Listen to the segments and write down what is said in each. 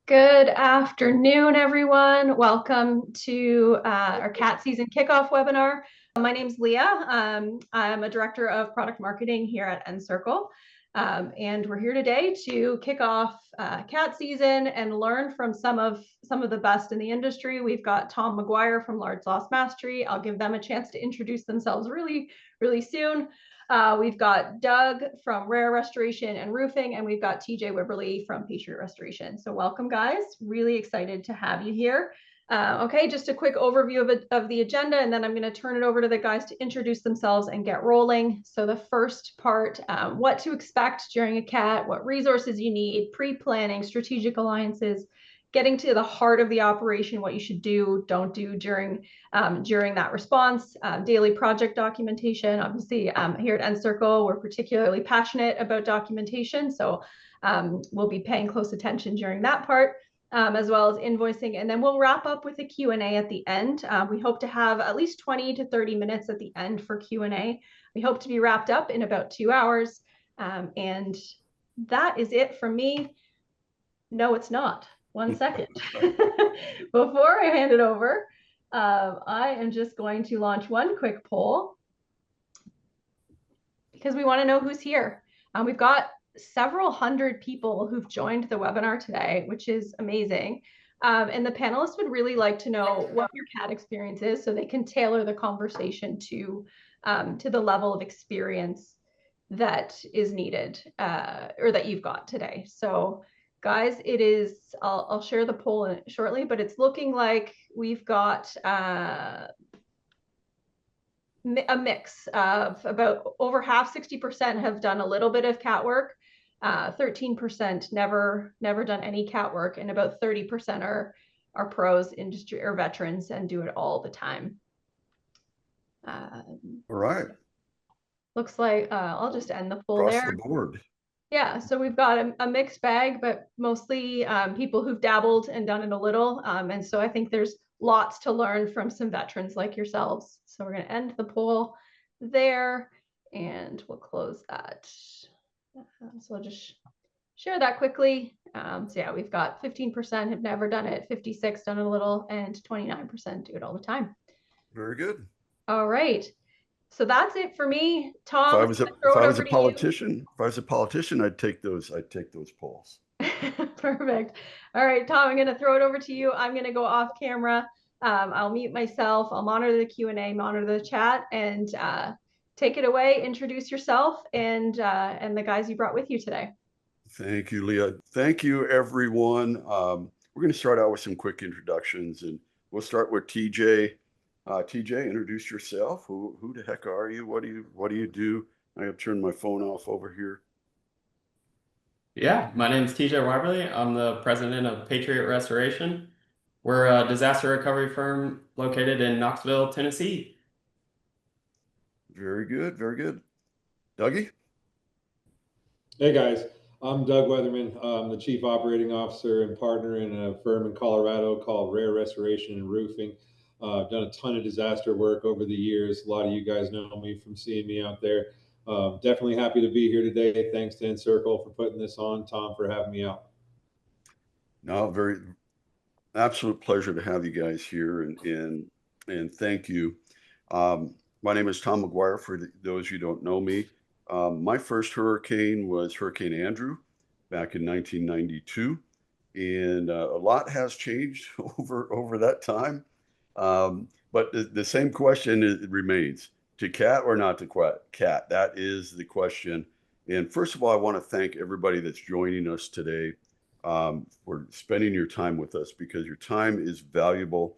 Good afternoon, everyone. Welcome to our cat season kickoff webinar. My name's Leah. I'm a director of product marketing here at Encircle. And we're here today to kick off cat season and learn from some of the best in the industry. We've got Tom McGuire from Large Loss Mastery. I'll give them a chance to introduce themselves really soon. We've got Doug from Rare Restoration and Roofing, and we've got TJ Wibberley from Patriot Restoration. So welcome, guys. Really excited to have you here. Okay, just a quick overview of the agenda, and then I'm going to turn it over to the guys to introduce themselves and get rolling. So the first part, what to expect during a CAT, what resources you need, pre-planning, strategic alliances, getting to the heart of the operation, what you should do, don't do during that response, daily project documentation. Obviously, here at Encircle, we're particularly passionate about documentation, so we'll be paying close attention during that part, as well as invoicing. And then we'll wrap up with a Q&A at the end. We hope to have at least 20 to 30 minutes at the end for Q&A. We hope to be wrapped up in about 2 hours. And that is it from me. No, it's not. 1 second. Before I hand it over, I am just going to launch one quick poll because we want to know who's here. We've got several hundred people who've joined the webinar today, which is amazing. And the panelists would really like to know what your cat experience is so they can tailor the conversation to the level of experience that is needed or that you've got today. So guys, it is, I'll share the poll shortly, but it's looking like we've got a mix of about over half, 60% have done a little bit of cat work, 13% never done any cat work, and about 30% are pros, industry, or veterans and do it all the time. All right. Looks like I'll just end the poll Across there. the board. Yeah, so we've got a mixed bag, but mostly people who've dabbled and done it a little. And so I think there's lots to learn from some veterans like yourselves. So we're going to end the poll there and we'll close that. So I'll just share that quickly. So yeah, we've got 15% have never done it, 56 done it a little, and 29% do it all the time. Very good. All right. So that's it for me. Tom, If I was a politician, I'd take those polls. Perfect. All right, Tom, I'm going to throw it over to you. I'm going to go off camera. I'll mute myself. I'll monitor the Q&A, monitor the chat, and take it away. Introduce yourself and the guys you brought with you today. Thank you, Leah. Thank you, everyone. We're going to start out with some quick introductions, and we'll start with TJ. TJ, introduce yourself. Who the heck are you? What do you do? I have turned my phone off over here. Yeah, my name is TJ Wyberly. I'm the president of Patriot Restoration. We're a disaster recovery firm located in Knoxville, Tennessee. Very good, very good. Dougie? Hey guys, I'm Doug Weatherman. I'm the chief operating officer and partner in a firm in Colorado called Rare Restoration and Roofing. I've done a ton of disaster work over the years. A lot of you guys know me from seeing me out there. Definitely happy to be here today. Thanks to Encircle for putting this on. Tom for having me out. No, very absolute pleasure to have you guys here, and thank you. My name is Tom McGuire. For those you don't know me, my first hurricane was Hurricane Andrew back in 1992, and a lot has changed over that time. But the same question remains: to cat or not to cat? That is the question. And first of all, I want to thank everybody that's joining us today for spending your time with us, because your time is valuable.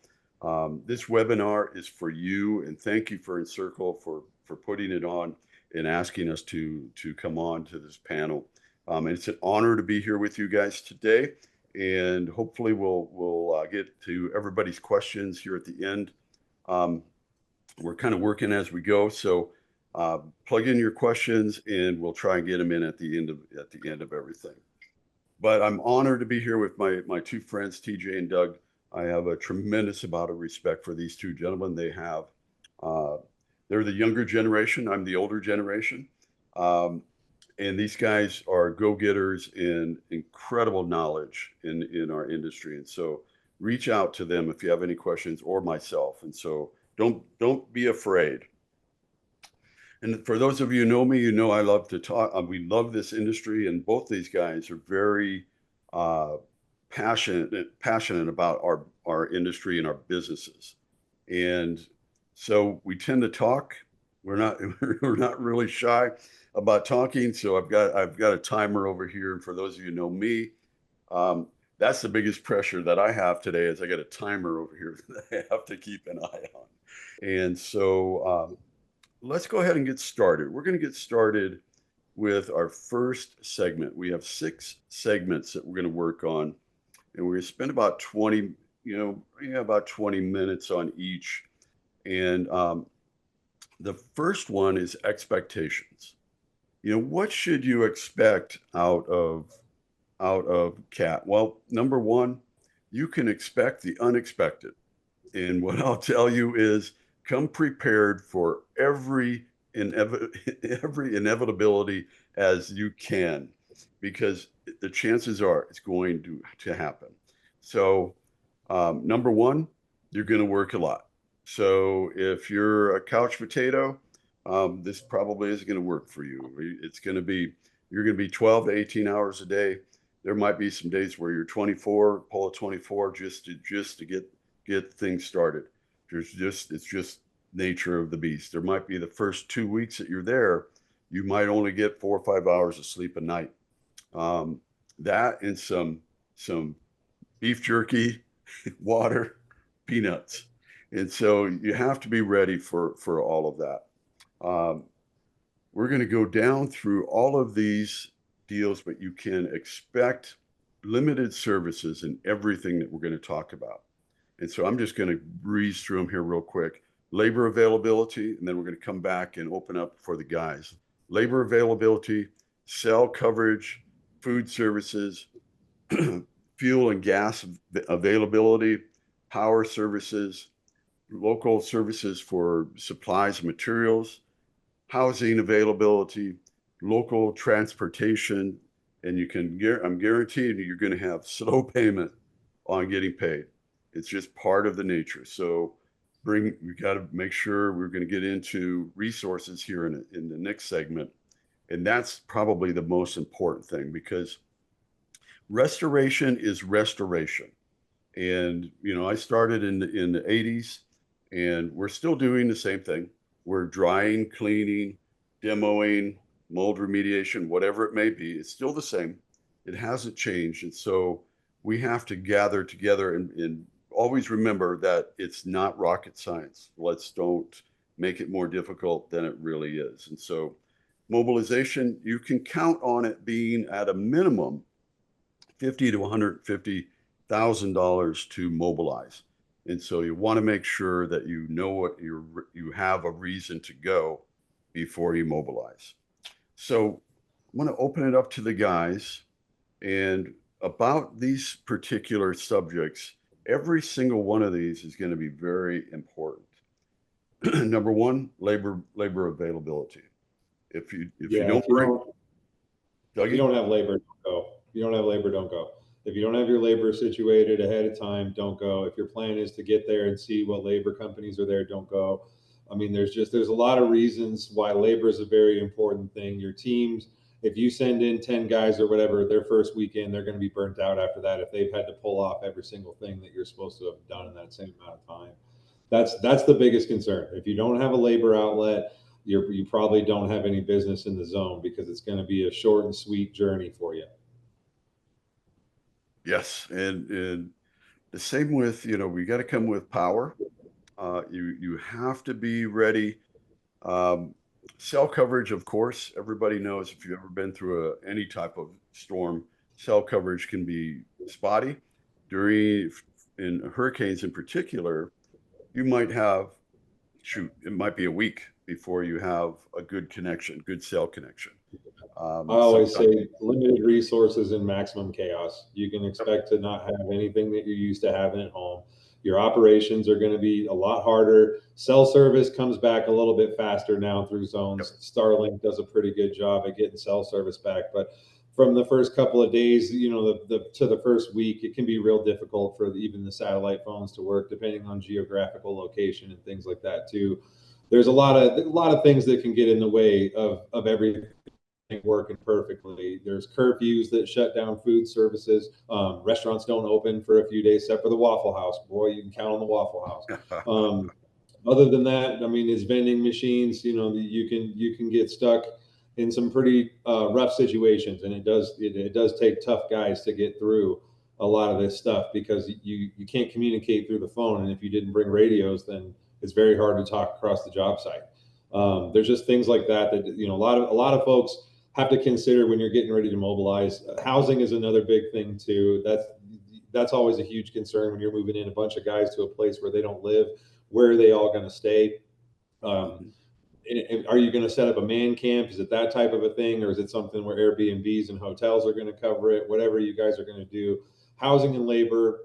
This webinar is for you, and thank you for Encircle for putting it on and asking us to come on to this panel. And it's an honor to be here with you guys today, and hopefully we'll get to everybody's questions here at the end. We're kind of working as we go, so plug in your questions, and we'll try and get them in at the end of everything. But I'm honored to be here with my two friends, TJ and Doug. I have a tremendous amount of respect for these two gentlemen. They're the younger generation. I'm the older generation. and these guys are go-getters and incredible knowledge in our industry. And so reach out to them if you have any questions, or myself. And so don't be afraid. And for those of you who know me, you know I love to talk. We love this industry, and both these guys are very passionate about our industry and our businesses. And so we tend to talk. We're not we're not really shy about talking. So I've got a timer over here. And for those of you who know me, that's the biggest pressure that I have today, is I got a timer over here that I have to keep an eye on. And so let's go ahead and get started. We're going to get started with our first segment. We have 6 segments that we're going to work on, and we're going to spend about 20 minutes on each. And the first one is expectations. What should you expect out of CAT? Well, number one, you can expect the unexpected. And what I'll tell you is, come prepared for every inevitability as you can, because the chances are it's going to happen. So number one, you're going to work a lot. So if you're a couch potato, this probably isn't going to work for you. You're going to be 12 to 18 hours a day. There might be some days where you're 24, pull a 24 just to get things started. It's just nature of the beast. There might be the first 2 weeks that you're there, you might only get 4 or 5 hours of sleep a night. That and some beef jerky, water, peanuts. And so you have to be ready for all of that. We're going to go down through all of these deals, but you can expect limited services in everything that we're going to talk about. And so I'm just going to breeze through them here real quick. Labor availability, and then we're going to come back and open up for the guys. Labor availability, cell coverage, food services, fuel and gas availability, power services, local services for supplies and materials, housing availability, local transportation, and I'm guaranteeing you're going to have slow payment on getting paid. It's just part of the nature. So we got to make sure. We're going to get into resources here in the next segment. And that's probably the most important thing, because restoration is restoration. And, I started in the 80s, and we're still doing the same thing. We're drying, cleaning, demoing, mold remediation, whatever it may be. It's still the same. It hasn't changed. And so we have to gather together and always remember that it's not rocket science. Don't make it more difficult than it really is. And so mobilization, you can count on it being at a minimum $50,000 to $150,000 to mobilize. And so you want to make sure that you know what you have a reason to go before you mobilize. So I'm going to open it up to the guys. And about these particular subjects, every single one of these is going to be very important. Number one, labor availability. If you don't have labor, don't go. If you don't have labor, don't go. If you don't have your labor situated ahead of time, don't go. If your plan is to get there and see what labor companies are there, don't go. I mean, there's a lot of reasons why labor is a very important thing. Your teams, if you send in 10 guys or whatever, their first weekend, they're going to be burnt out after that if they've had to pull off every single thing that you're supposed to have done in that same amount of time. That's the biggest concern. If you don't have a labor outlet, you probably don't have any business in the zone, because it's going to be a short and sweet journey for you. Yes, and the same with, we got to come with power. You have to be ready. Cell coverage, of course, everybody knows, if you've ever been through any type of storm, cell coverage can be spotty. In hurricanes in particular, you might have, it might be a week before you have a good cell connection. I always say limited resources and maximum chaos. You can expect to not have anything that you're used to having at home. Your operations are going to be a lot harder. Cell service comes back a little bit faster now through zones. Starlink does a pretty good job at getting cell service back, but from the first couple of days, you know, to the first week, it can be real difficult for even the satellite phones to work, depending on geographical location and things like that too. There's a lot of things that can get in the way of everything working perfectly. There's curfews that shut down food services. Restaurants don't open for a few days, except for the Waffle House. Boy, you can count on the Waffle House. Other than that, I mean, it's vending machines. You know, you can get stuck in some pretty rough situations, and it does take tough guys to get through a lot of this stuff, because you can't communicate through the phone, and if you didn't bring radios, then it's very hard to talk across the job site. There's just things like that you know, a lot of folks have to consider when you're getting ready to mobilize. Housing is another big thing too. That's always a huge concern when you're moving in a bunch of guys to a place where they don't live. Where are they all going to stay? Are you going to set up a man camp? Is it that type of a thing, or is it something where Airbnbs and hotels are going to cover it? Whatever you guys are going to do, housing and labor,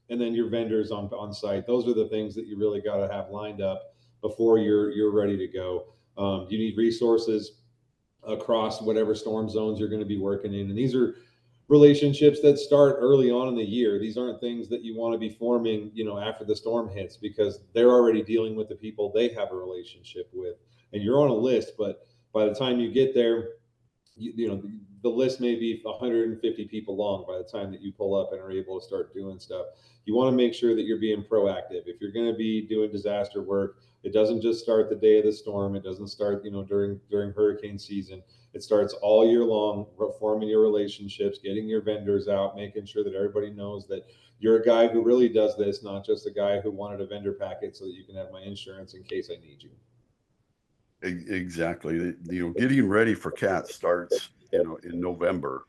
and then your vendors on site. Those are the things that you really got to have lined up before you're ready to go. You need resources across whatever storm zones you're going to be working in, and these are relationships that start early on in the year. These aren't things that you want to be forming, you know, after the storm hits, because they're already dealing with the people they have a relationship with, and you're on a list. But by the time you get there, you know, the list may be 150 people long by the time that you pull up and are able to start doing stuff. You want to make sure that you're being proactive. If you're going to be doing disaster work, it doesn't just start the day of the storm. It doesn't start, you know, during hurricane season. It starts all year long, forming your relationships, getting your vendors out, making sure that everybody knows that you're a guy who really does this, not just a guy who wanted a vendor packet so that you can have my insurance in case I need you. Exactly. You know, getting ready for CAT starts, you know, in November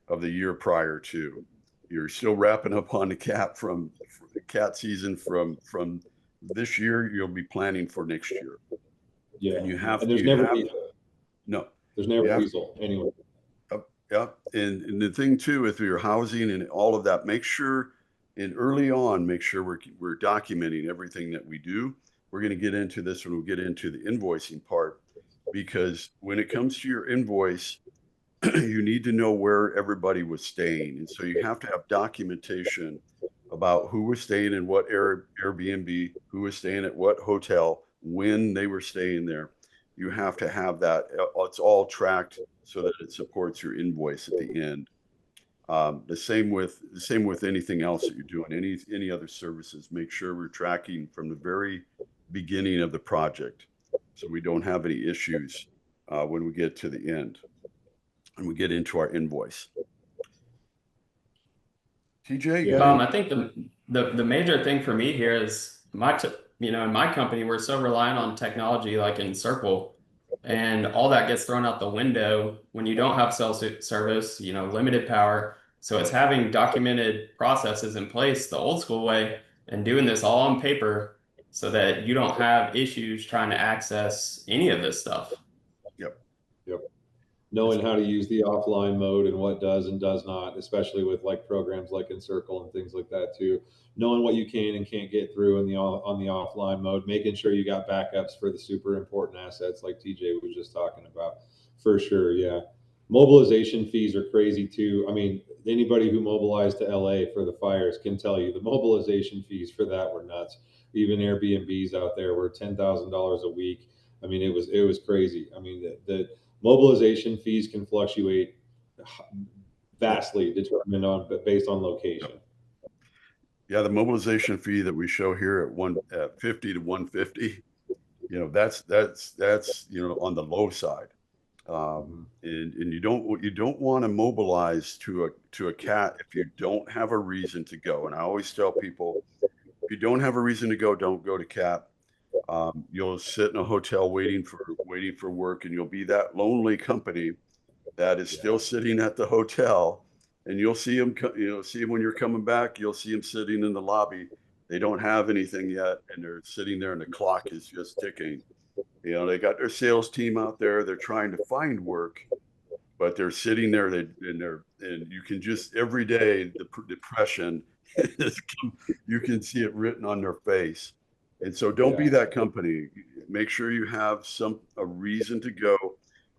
of the year prior to. You're still wrapping up on the CAT from the CAT season from this year. You'll be planning for next year. Yeah, and you have and there's you never have, no, there's never diesel anyway. Yep. And the thing too, with your housing and all of that, make sure, and early on, make sure we're documenting everything that we do. We're going to get into this when we get into the invoicing part, because when it comes to your invoice, you need to know where everybody was staying. And so you have to have documentation about who was staying in what Airbnb, who was staying at what hotel, when they were staying there. You have to have that. It's all tracked so that it supports your invoice at the end. The same with anything else that you're doing, any other services. Make sure we're tracking from the very beginning of the project, so we don't have any issues when we get to the end and we get into our invoice. TJ, I think the major thing for me here is you know, in my company, we're so reliant on technology like Encircle, and all that gets thrown out the window when you don't have cell service, you know, limited power. So it's having documented processes in place the old school way and doing this all on paper so that you don't have issues trying to access any of this stuff. Yep. Knowing how to use the offline mode and what does and does not, especially with like programs like Encircle and things like that too. Knowing what you can and can't get through on the offline mode, making sure you got backups for the super important assets like TJ was just talking about. For sure, yeah. Mobilization fees are crazy too. I mean, anybody who mobilized to LA for the fires can tell you the mobilization fees for that were nuts. Even Airbnbs out there were $10,000 a week. I mean, it was crazy. I mean, the mobilization fees can fluctuate vastly, based on location. Yeah, the mobilization fee that we show here at 50 to 150, you know, that's you know, on the low side. And you don't want to mobilize to a CAT if you don't have a reason to go. And I always tell people, if you don't have a reason to go, don't go to CAT. You'll sit in a hotel waiting for work, and you'll be that lonely company that is still sitting at the hotel, and you'll see them when you're coming back. You'll see them sitting in the lobby. They don't have anything yet, and they're sitting there, and the clock is just ticking. You know, they got their sales team out there. They're trying to find work, but they're sitting there. And you can just every day the depression You can see it written on their face. And so don't be that company. Make sure you have a reason to go,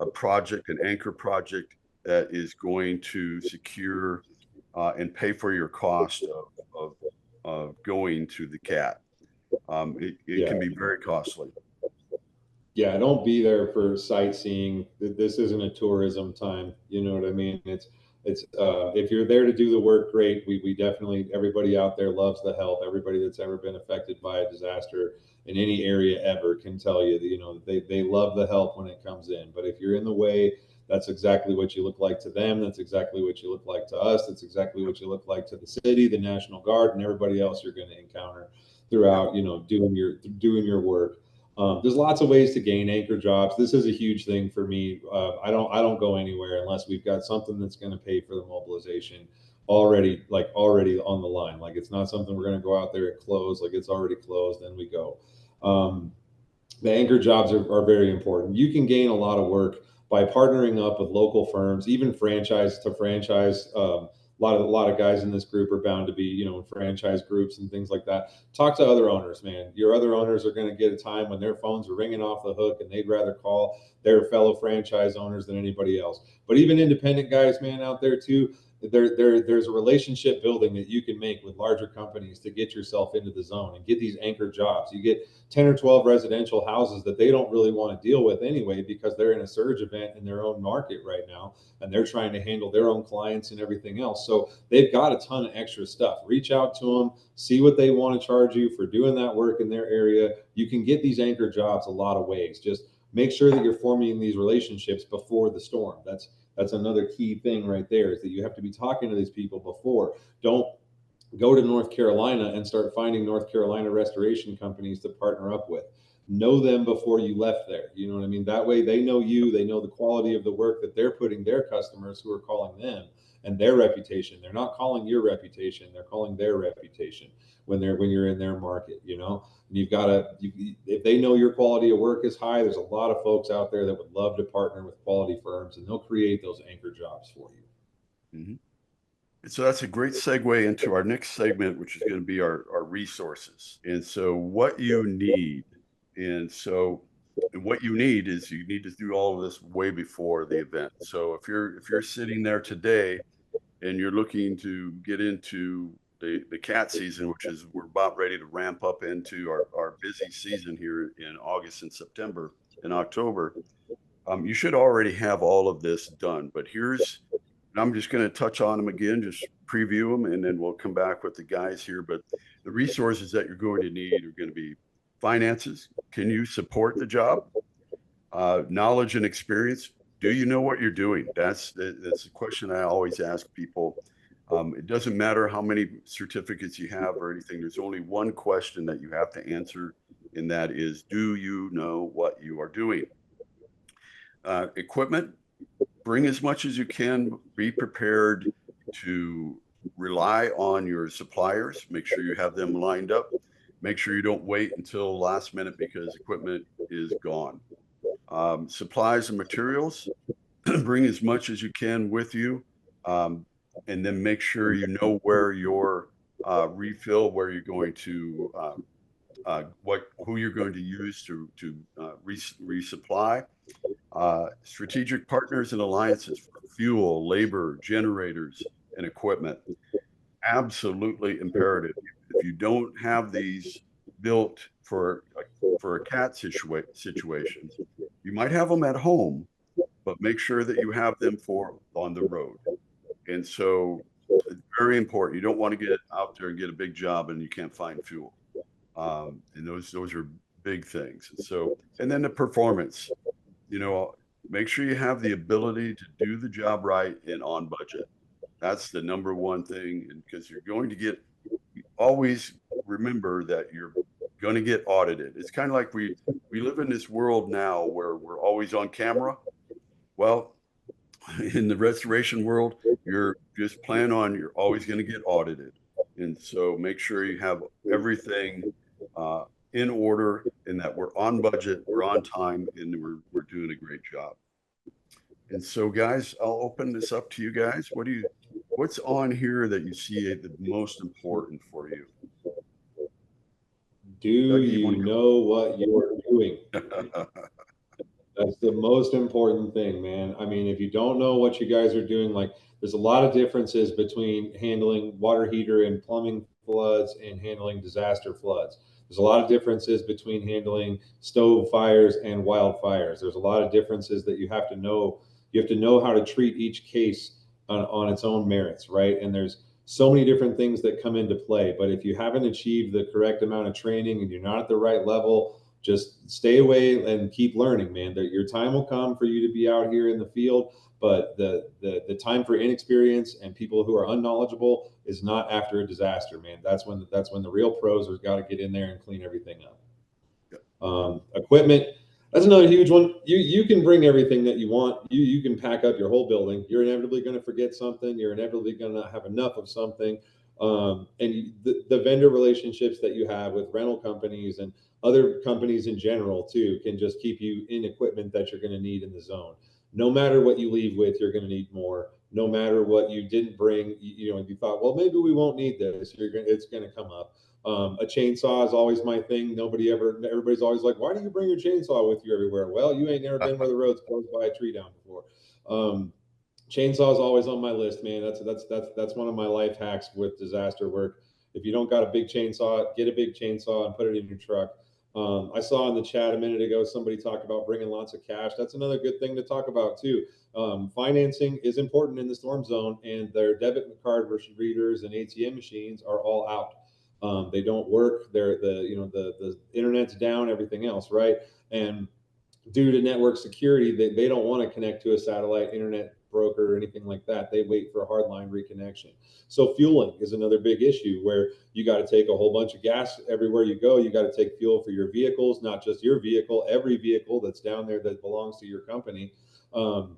a project, an anchor project that is going to secure and pay for your cost of going to the CAT. It can be very costly. Yeah, don't be there for sightseeing. This isn't a tourism time. You know what I mean? It's if you're there to do the work, great. We definitely, everybody out there loves the help. Everybody that's ever been affected by a disaster in any area ever can tell you that, you know, they love the help when it comes in. But if you're in the way, that's exactly what you look like to them. That's exactly what you look like to us. That's exactly what you look like to the city, the National Guard, and everybody else you're going to encounter throughout, you know, doing your work. There's lots of ways to gain anchor jobs. This is a huge thing for me. I don't go anywhere unless we've got something that's going to pay for the mobilization already on the line. Like, it's not something we're going to go out there and close. Like, it's already closed, then we go. The anchor jobs are very important. You can gain a lot of work by partnering up with local firms, even franchise to franchise. A lot of guys in this group are bound to be, you know, in franchise groups and things like that. Talk to other owners, man. Your other owners are going to get a time when their phones are ringing off the hook and they'd rather call their fellow franchise owners than anybody else. But even independent guys, man, out there too, there's a relationship building that you can make with larger companies to get yourself into the zone and get these anchor jobs. You get 10 or 12 residential houses that they don't really want to deal with anyway, because they're in a surge event in their own market right now, and they're trying to handle their own clients and everything else. So they've got a ton of extra stuff. Reach out to them, see what they want to charge you for doing that work in their area. You can get these anchor jobs a lot of ways. Just make sure that you're forming these relationships before the storm. That's another key thing right there, is that you have to be talking to these people before. Don't go to North Carolina and start finding North Carolina restoration companies to partner up with. Know them before you left there. You know what I mean? That way they know you, they know the quality of the work that they're putting their customers who are calling them, and their reputation. They're not calling your reputation, they're calling their reputation when you're in their market, you know. And you've got to, if they know your quality of work is high, there's a lot of folks out there that would love to partner with quality firms, and they'll create those anchor jobs for you. Mm-hmm. And so that's a great segue into our next segment, which is going to be our resources. And so what you need. And so what you need is, you need to do all of this way before the event. So if you're sitting there today and you're looking to get into the cat season, which is, we're about ready to ramp up into our busy season here in August and September and October, you should already have all of this done. But I'm just going to touch on them again, just preview them, and then we'll come back with the guys here. But the resources that you're going to need are going to be finances. Can you support the job? Knowledge and experience. Do you know what you're doing? That's a question I always ask people. It doesn't matter how many certificates you have or anything. There's only one question that you have to answer, and that is, do you know what you are doing? Equipment. Bring as much as you can. Be prepared to rely on your suppliers. Make sure you have them lined up. Make sure you don't wait until last minute because equipment is gone. Supplies and materials. Bring as much as you can with you. And then make sure you know where your refill, where you're going to, who you're going to use to resupply. Strategic partners and alliances for fuel, labor, generators, and equipment. Absolutely imperative. If you don't have these built for a cat situation, you might have them at home, but make sure that you have them for on the road. And so it's very important. You don't want to get out there and get a big job and you can't find fuel. And those are big things. And then the performance, you know, make sure you have the ability to do the job right and on budget. That's the number one thing. And because you're going to always remember that you're going to get audited. It's kind of like we live in this world now where we're always on camera. Well, in the restoration world, you're always going to get audited. And so make sure you have everything in order, and that we're on budget, we're on time, and we're doing a great job. And so, guys, I'll open this up to you guys. What do what's on here that you see the most important for you? Do you know what you're doing? That's the most important thing, man. I mean, if you don't know what you guys are doing, like there's a lot of differences between handling water heater and plumbing floods and handling disaster floods. There's a lot of differences between handling stove fires and wildfires. There's a lot of differences that you have to know. You have to know how to treat each case on its own merits, right? And there's so many different things that come into play. But if you haven't achieved the correct amount of training and you're not at the right level, just stay away and keep learning, man. That your time will come for you to be out here in the field, but the time for inexperience and people who are unknowledgeable is not after a disaster, man. That's when the real pros have got to get in there and clean everything up. Equipment, that's another huge one. You can bring everything that you want. You can pack up your whole building. You're inevitably going to forget something. You're inevitably going to have enough of something. And the vendor relationships that you have with rental companies and other companies in general too can just keep you in equipment that you're going to need in the zone. No matter what you leave with, you're going to need more. No matter what you didn't bring, you thought, well, maybe we won't need this. It's going to come up. A chainsaw is always my thing. Everybody's always like, why do you bring your chainsaw with you everywhere? Well, you ain't never been where the road's closed by a tree down before. Chainsaw is always on my list, man. That's one of my life hacks with disaster work. If you don't got a big chainsaw, get a big chainsaw and put it in your truck. I saw in the chat a minute ago somebody talked about bringing lots of cash. That's another good thing to talk about too. Financing is important in the storm zone, and their debit card readers and ATM machines are all out. They don't work. The internet's down. Everything else, right? And due to network security, they don't want to connect to a satellite internet broker or anything like that. They wait for a hardline reconnection. So fueling is another big issue where you got to take a whole bunch of gas everywhere you go. You got to take fuel for your vehicles, not just your vehicle, every vehicle that's down there that belongs to your company. And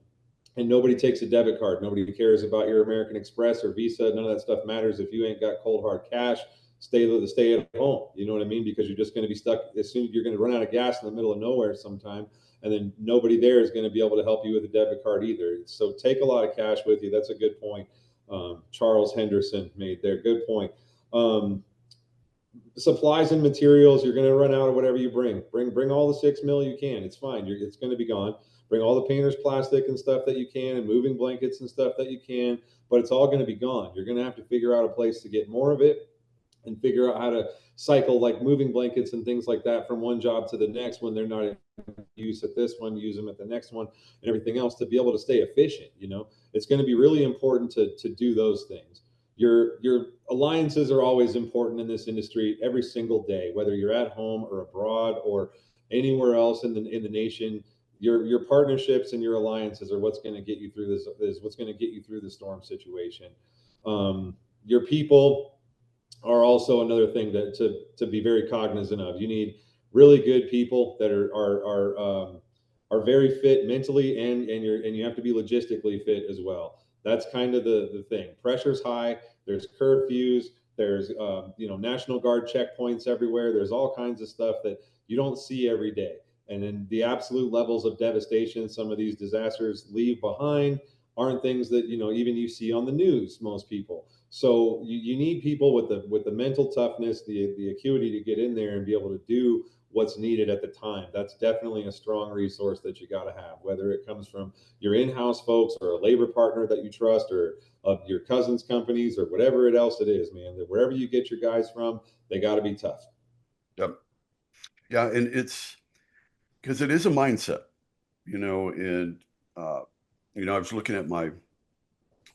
nobody takes a debit card. Nobody cares about your American Express or Visa. None of that stuff matters if you ain't got cold hard cash. Stay at home. You know what I mean? Because you're just going to be stuck. As soon as you're going to run out of gas in the middle of nowhere sometime, and then nobody there is going to be able to help you with a debit card either. So take a lot of cash with you. That's a good point. Charles Henderson made there. Good point. Supplies and materials, you're going to run out of whatever you bring. Bring all the 6 mil you can. It's fine. It's going to be gone. Bring all the painter's plastic and stuff that you can, and moving blankets and stuff that you can, but it's all going to be gone. You're going to have to figure out a place to get more of it and figure out how to cycle like moving blankets and things like that from one job to the next when they're not in use at this one, use them at the next one, and everything else to be able to stay efficient. It's going to be really important to do those things. Your alliances are always important in this industry every single day, whether you're at home or abroad or anywhere else in the nation. Your partnerships and your alliances are what's going to get you through this. Is what's going to get you through the storm situation. Your people are also another thing to be very cognizant of. You need really good people that are very fit mentally, and you have to be logistically fit as well. That's kind of the thing. Pressure's high. There's curfews. There's National Guard checkpoints everywhere. There's all kinds of stuff that you don't see every day. And then the absolute levels of devastation some of these disasters leave behind aren't things that even you see on the news. Most people. So you need people with the mental toughness, the acuity to get in there and be able to do what's needed at the time. That's definitely a strong resource that you got to have, whether it comes from your in-house folks or a labor partner that you trust or your cousin's companies or whatever else it is, man. That wherever you get your guys from, they got to be tough. Yep. Yeah, and it's because it is a mindset, and I was looking at my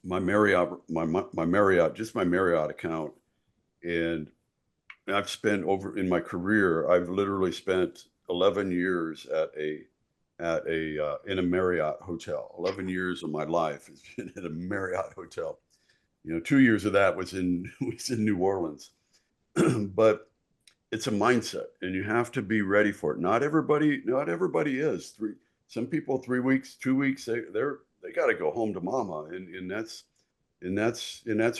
Marriott, my Marriott, just my Marriott account, and I've spent in my career, I've literally spent 11 years in a Marriott hotel. 11 years of my life has been in a Marriott hotel. 2 years of that was in New Orleans. But it's a mindset, and you have to be ready for it. Not everybody is. Some people 3 weeks, 2 weeks, they got to go home to mama, and that's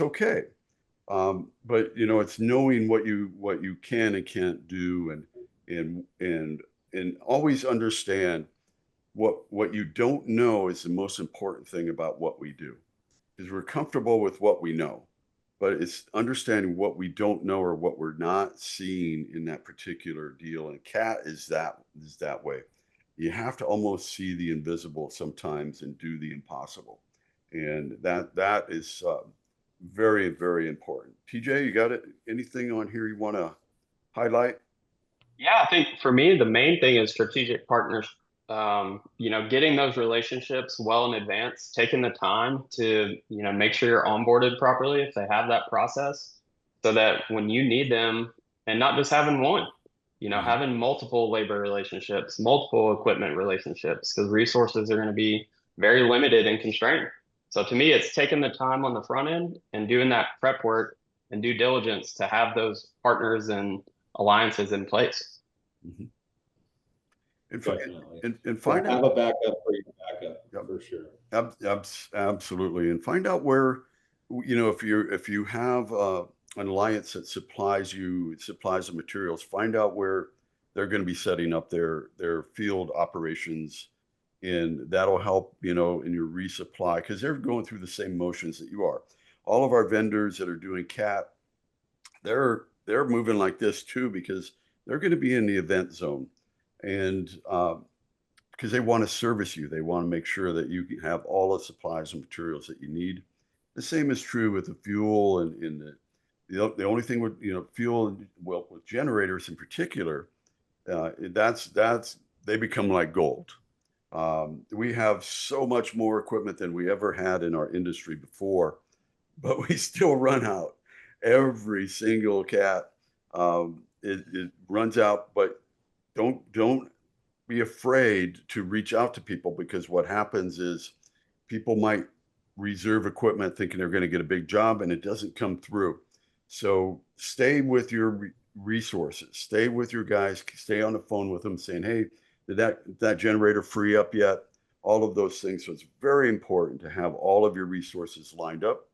okay. But it's knowing what you can and can't do, and always understand what you don't know is the most important thing about what we do. because we're comfortable with what we know, but it's understanding what we don't know or what we're not seeing in that particular deal. And CAT is that way. You have to almost see the invisible sometimes and do the impossible, and that is very, very important. TJ, you got it? Anything on here you want to highlight? Yeah, I think for me, the main thing is strategic partners. Getting those relationships well in advance, taking the time to, make sure you're onboarded properly if they have that process, so that when you need them, and not just having one, having multiple labor relationships, multiple equipment relationships, because resources are going to be very limited and constrained. So to me, it's taking the time on the front end and doing that prep work and due diligence to have those partners and alliances in place. Mhm. Definitely. And find have out a backup for your backup. Yep. For sure. Absolutely, and find out where, if you have an alliance that supplies the materials, find out where they're going to be setting up their field operations, and that'll help, in your resupply, because they're going through the same motions that you are. All of our vendors that are doing CAT, they're moving like this too, because they're going to be in the event zone, and because they want to service you. They want to make sure that you have all the supplies and materials that you need. The same is true with the fuel and the only thing with, fuel, well, with generators in particular, that's they become like gold. We have so much more equipment than we ever had in our industry before, but we still run out. Every single CAT, it runs out. But don't be afraid to reach out to people, because what happens is people might reserve equipment thinking they're going to get a big job, and it doesn't come through. So stay with your resources, stay with your guys, stay on the phone with them saying, hey, did that generator free up yet? All of those things. So it's very important to have all of your resources lined up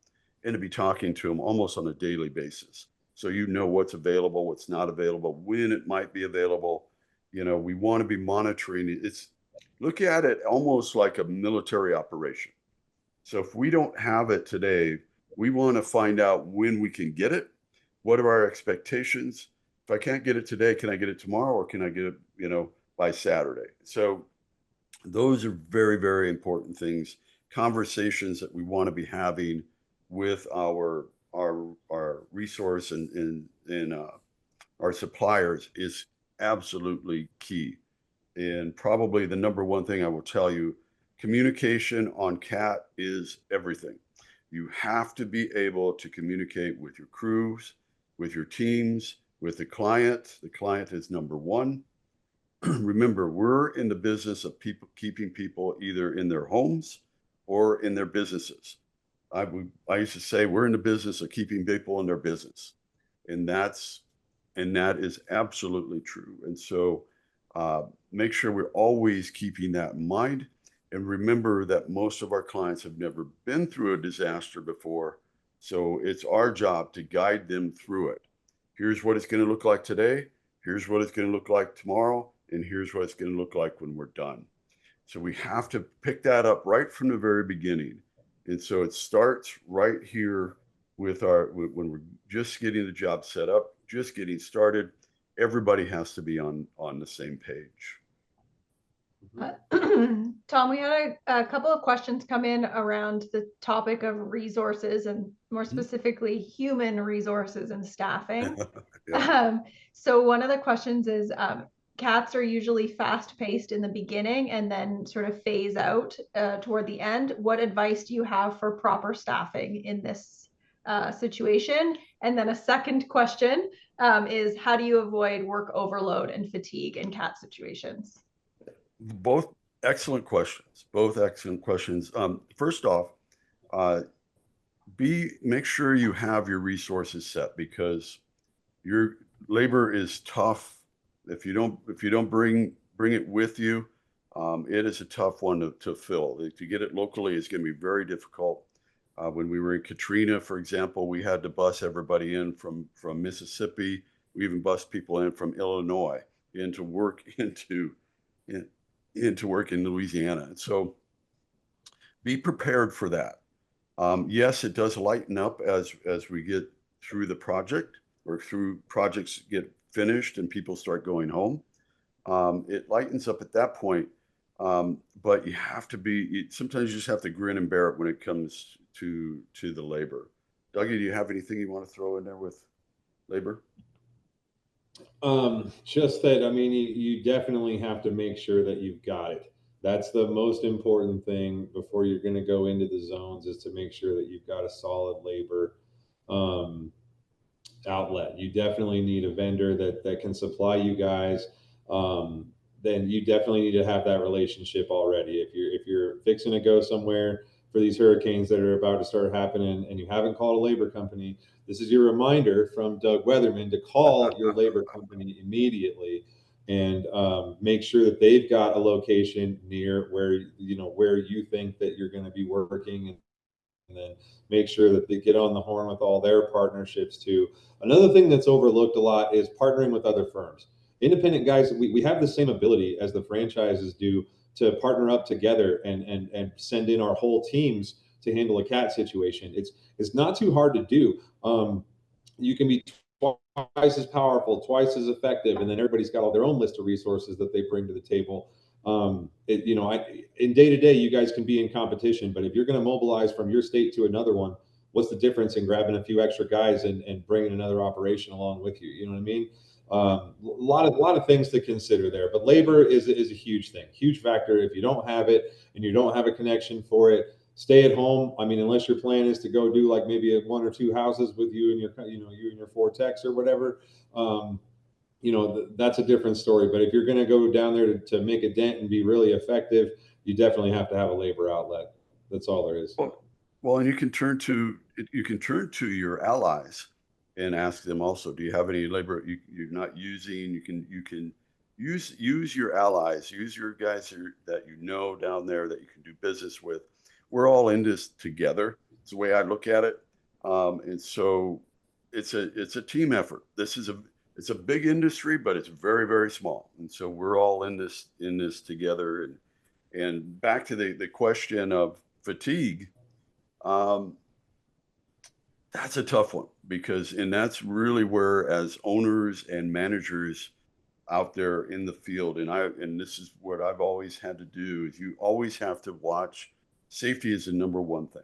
and to be talking to them almost on a daily basis, so you know what's available, what's not available, when it might be available. We want to be monitoring it. Look at it almost like a military operation. So if we don't have it today, we want to find out when we can get it. What are our expectations? If I can't get it today, can I get it tomorrow, or can I get it, by Saturday? So those are very, very important things, conversations that we want to be having with our resource and our suppliers is absolutely key. And probably the number one thing I will tell you, communication on CAT is everything. You have to be able to communicate with your crews, with your teams, with the client. The client is number one. Remember, we're in the business of keeping people either in their homes or in their businesses. I used to say we're in the business of keeping people in their business, and that is absolutely true. And so make sure we're always keeping that in mind, and remember that most of our clients have never been through a disaster before, so it's our job to guide them through it. Here's what it's going to look like today. Here's what it's going to look like tomorrow, and here's what it's going to look like when we're done. So we have to pick that up right from the very beginning. And so it starts right here with when we're just getting the job set up, just getting started. Everybody has to be on the same page. Tom, we had a couple of questions come in around the topic of resources, and more specifically human resources and staffing. Yeah. So one of the questions is, CATs are usually fast-paced in the beginning and then sort of phase out toward the end. What advice do you have for proper staffing in this situation? And then a second question is, how do you avoid work overload and fatigue in CAT situations? Both excellent questions. First off, make sure you have your resources set, because your labor is tough. If you don't bring it with you, it is a tough one to fill. To get it locally is going to be very difficult. When we were in Katrina, for example, we had to bus everybody in from Mississippi. We even bused people in from Illinois into work in Louisiana. And so be prepared for that. Yes, it does lighten up as we get through the project or through projects get finished and people start going home. It lightens up at that point. But you have to be, sometimes you just have to grin and bear it when it comes to the labor. Dougie, do you have anything you want to throw in there with labor? Just that, I mean, you definitely have to make sure that you've got it. That's the most important thing before you're going to go into the zones, is to make sure that you've got a solid labor um, outlet. You definitely need a vendor that can supply you guys. Then you definitely need to have that relationship already. If you're fixing to go somewhere for these hurricanes that are about to start happening and you haven't called a labor company, this is your reminder from Doug Weatherman to call your labor company immediately and make sure that they've got a location near where you think that you're going to be working, and then make sure that they get on the horn with all their partnerships too. Another thing that's overlooked a lot is partnering with other firms. Independent guys, we have the same ability as the franchises do to partner up together and send in our whole teams to handle a cat situation. It's not too hard to do. You can be twice as powerful, twice as effective, and then everybody's got all their own list of resources that they bring to the table. In day to day, you guys can be in competition, but if you're going to mobilize from your state to another one, what's the difference in grabbing a few extra guys and bringing another operation along with you? You know what I mean? A lot of things to consider there, but labor is a huge thing, huge factor. If you don't have it and you don't have a connection for it, stay at home. I mean, unless your plan is to go do like maybe one or two houses with you and your four techs or whatever. That's a different story. But if you're going to go down there to make a dent and be really effective, you definitely have to have a labor outlet. That's all there is. Well, and you can turn to your allies and ask them also, do you have any labor you're not using? You can use your allies, use your guys that you know down there that you can do business with. We're all in this together. It's the way I look at it. And so it's a team effort. It's a big industry, but it's very, very small. And so we're all in this together. And back to the question of fatigue, that's a tough one and that's really where, as owners and managers out there in the field, and this is what I've always had to do, is you always have to watch. Safety is the number one thing.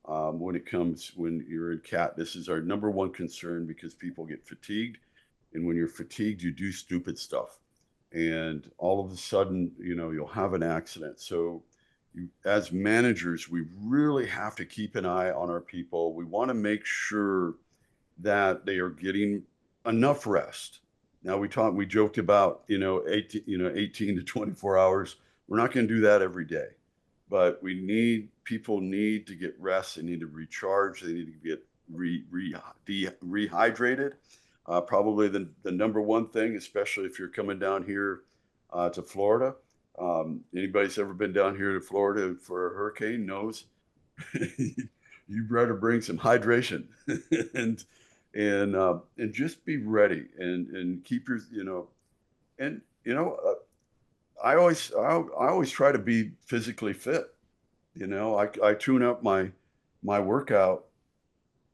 When you're in CAT, this is our number one concern because people get fatigued. And when you're fatigued, you do stupid stuff. And all of a sudden, you'll have an accident. So as managers, we really have to keep an eye on our people. We want to make sure that they are getting enough rest. Now we joked about, 18 to 24 hours. We're not going to do that every day, but people need to get rest. They need to recharge. They need to get rehydrated. Probably the number one thing, especially if you're coming down here to Florida. Anybody's ever been down here to Florida for a hurricane knows you better bring some hydration and just be ready and keep your I always try to be physically fit. I tune up my workout.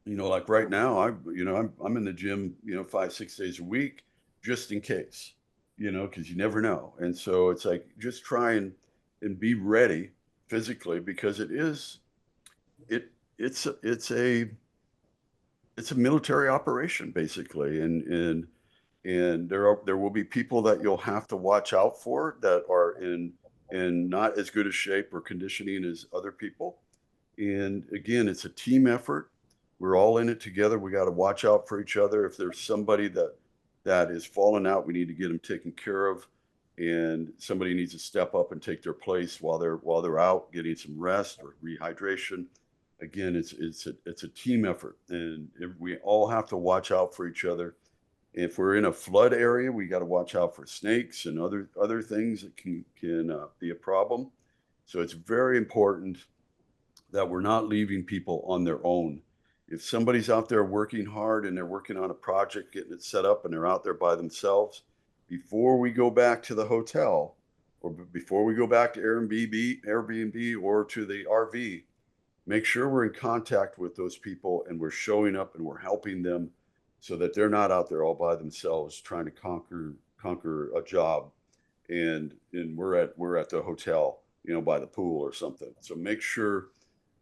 Like right now, I'm in the gym, 5-6 days a week, just in case, because you never know. And so it's like, just try and be ready physically, because it's a military operation basically. And there will be people that you'll have to watch out for that are in not as good a shape or conditioning as other people. And again, it's a team effort. We're all in it together. We got to watch out for each other. If there's somebody that is falling out, we need to get them taken care of. And somebody needs to step up and take their place while they're out getting some rest or rehydration. Again, it's a team effort, and we all have to watch out for each other. If we're in a flood area, we got to watch out for snakes and other things that can be a problem. So it's very important that we're not leaving people on their own. If somebody's out there working hard and they're working on a project, getting it set up, and they're out there by themselves, before we go back to the hotel or before we go back to Airbnb or to the RV, make sure we're in contact with those people and we're showing up and we're helping them so that they're not out there all by themselves trying to conquer a job and we're at the hotel, by the pool or something. So make sure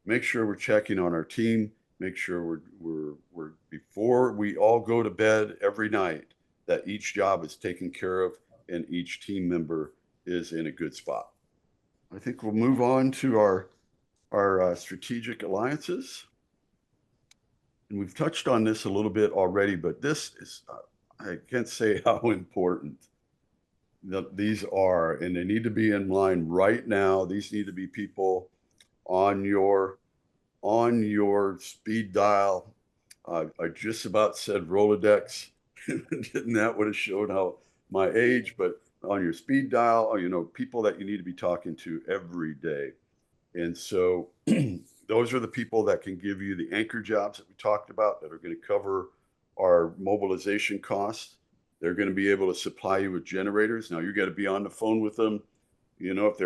we're checking on our team, make sure we're before we all go to bed every night, that each job is taken care of and each team member is in a good spot. I think we'll move on to our strategic alliances. And we've touched on this a little bit already, but this is, I can't say how important these are, and they need to be in line right now. These need to be people on your speed dial. I just about said Rolodex, and that would have shown how my age, but on your speed dial, people that you need to be talking to every day. And so those are the people that can give you the anchor jobs that we talked about that are going to cover our mobilization costs. They're going to be able to supply you with generators. Now you got to be on the phone with them. If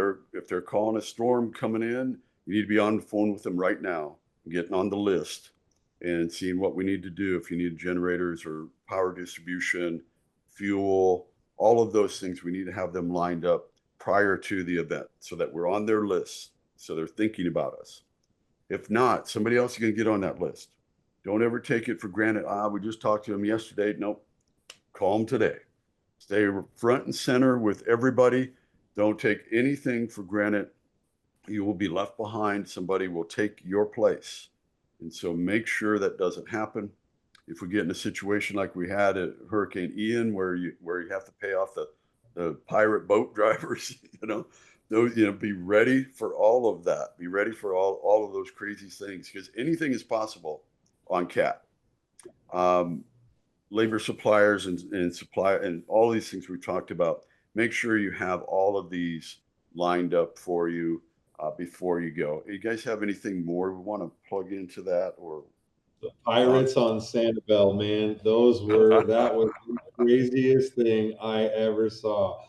they're calling a storm coming in, you need to be on the phone with them right now, getting on the list and seeing what we need to do. If you need generators or power distribution, fuel, all of those things, we need to have them lined up prior to the event so that we're on their list. So they're thinking about us. If not, somebody else is going to get on that list. Don't ever take it for granted. We just talked to them yesterday. Nope. Call them today. Stay front and center with everybody. Don't take anything for granted. You will be left behind. Somebody will take your place. And so make sure that doesn't happen. If we get in a situation like we had at Hurricane Ian, where you have to pay off the pirate boat drivers, those, be ready for all of that. Be ready for all of those crazy things, because anything is possible on CAT. Labor suppliers and supply and all these things we talked about. Make sure you have all of these lined up for you before you go. You guys have anything more we want to plug into that? Or the pirates on Sanibel, man, that was the craziest thing I ever saw.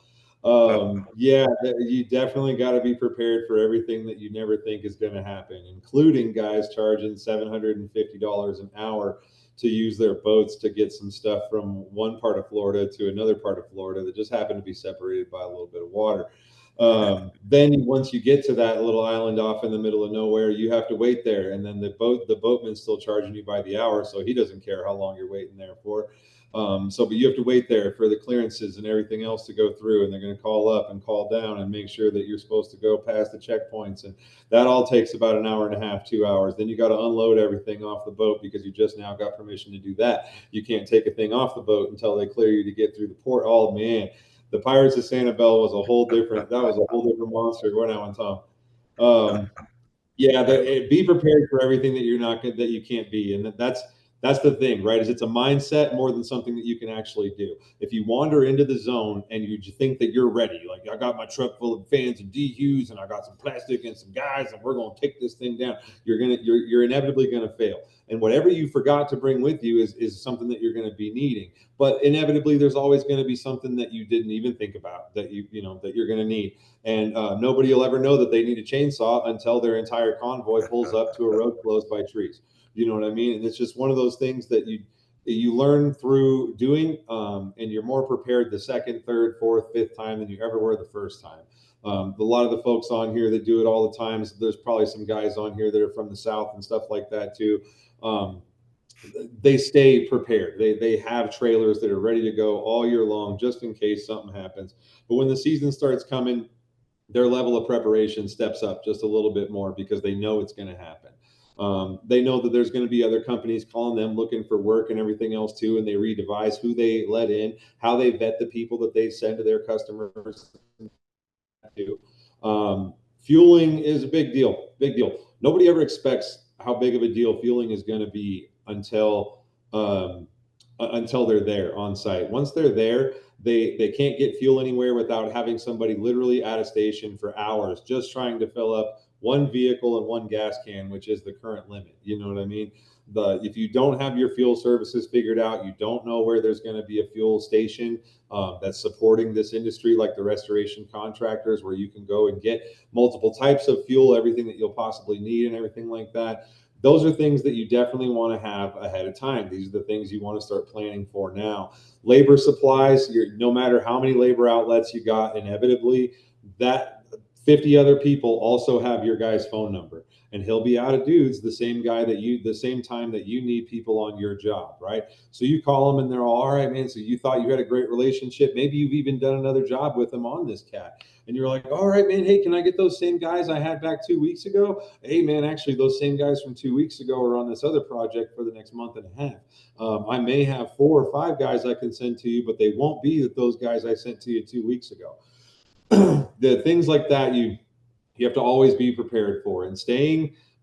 Yeah, you definitely got to be prepared for everything that you never think is going to happen, including guys charging $750 an hour to use their boats to get some stuff from one part of Florida to another part of Florida that just happened to be separated by a little bit of water. Then once you get to that little island off in the middle of nowhere, you have to wait there, and then the boatman's still charging you by the hour, so he doesn't care how long you're waiting there for. But you have to wait there for the clearances and everything else to go through, and they're going to call up and call down and make sure that you're supposed to go past the checkpoints, and that all takes about an hour and a half, 2 hours. Then you got to unload everything off the boat because you just now got permission to do that. You can't take a thing off the boat until they clear you to get through the port. Oh man, the Pirates of Sanibel was a whole different monster. Go now on, Tom. Yeah, be prepared for everything that you can't be, and that's the thing, right? Is it's a mindset more than something that you can actually do. If you wander into the zone and you think that you're ready, like I got my truck full of fans and DUs and I got some plastic and some guys and we're going to take this thing down, you're inevitably going to fail. And whatever you forgot to bring with you is something that you're going to be needing. But inevitably, there's always going to be something that you didn't even think about that that you're going to need. And nobody will ever know that they need a chainsaw until their entire convoy pulls up to a road closed by trees. You know what I mean? And it's just one of those things that you learn through doing, and you're more prepared the second, third, fourth, fifth time than you ever were the first time. A lot of the folks on here that do it all the time, so there's probably some guys on here that are from the South and stuff like that too. They stay prepared. They have trailers that are ready to go all year long, just in case something happens. But when the season starts coming, their level of preparation steps up just a little bit more because they know it's going to happen. They know that there's going to be other companies calling them looking for work and everything else too, and they redevise who they let in, how they vet the people that they send to their customers. Fueling is a big deal. Nobody ever expects how big of a deal fueling is going to be until they're there on site. Once they're there, they can't get fuel anywhere without having somebody literally at a station for hours just trying to fill up one vehicle and one gas can, which is the current limit. You know what I mean? if you don't have your fuel services figured out, you don't know where there's going to be a fuel station that's supporting this industry, like the restoration contractors, where you can go and get multiple types of fuel, everything that you'll possibly need and everything like that. Those are things that you definitely want to have ahead of time. These are the things you want to start planning for now. Labor supplies, no matter how many labor outlets you got, inevitably that 50 other people also have your guy's phone number, and he'll be out of dudes the same time that you need people on your job, right? So you call them and they're all right, man. So you thought you had a great relationship. Maybe you've even done another job with them on this cat. And you're like, all right, man, hey, can I get those same guys I had back 2 weeks ago? Hey, man, actually, those same guys from 2 weeks ago are on this other project for the next month and a half. I may have 4 or 5 guys I can send to you, but they won't be those guys I sent to you 2 weeks ago. The things like that you have to always be prepared for, and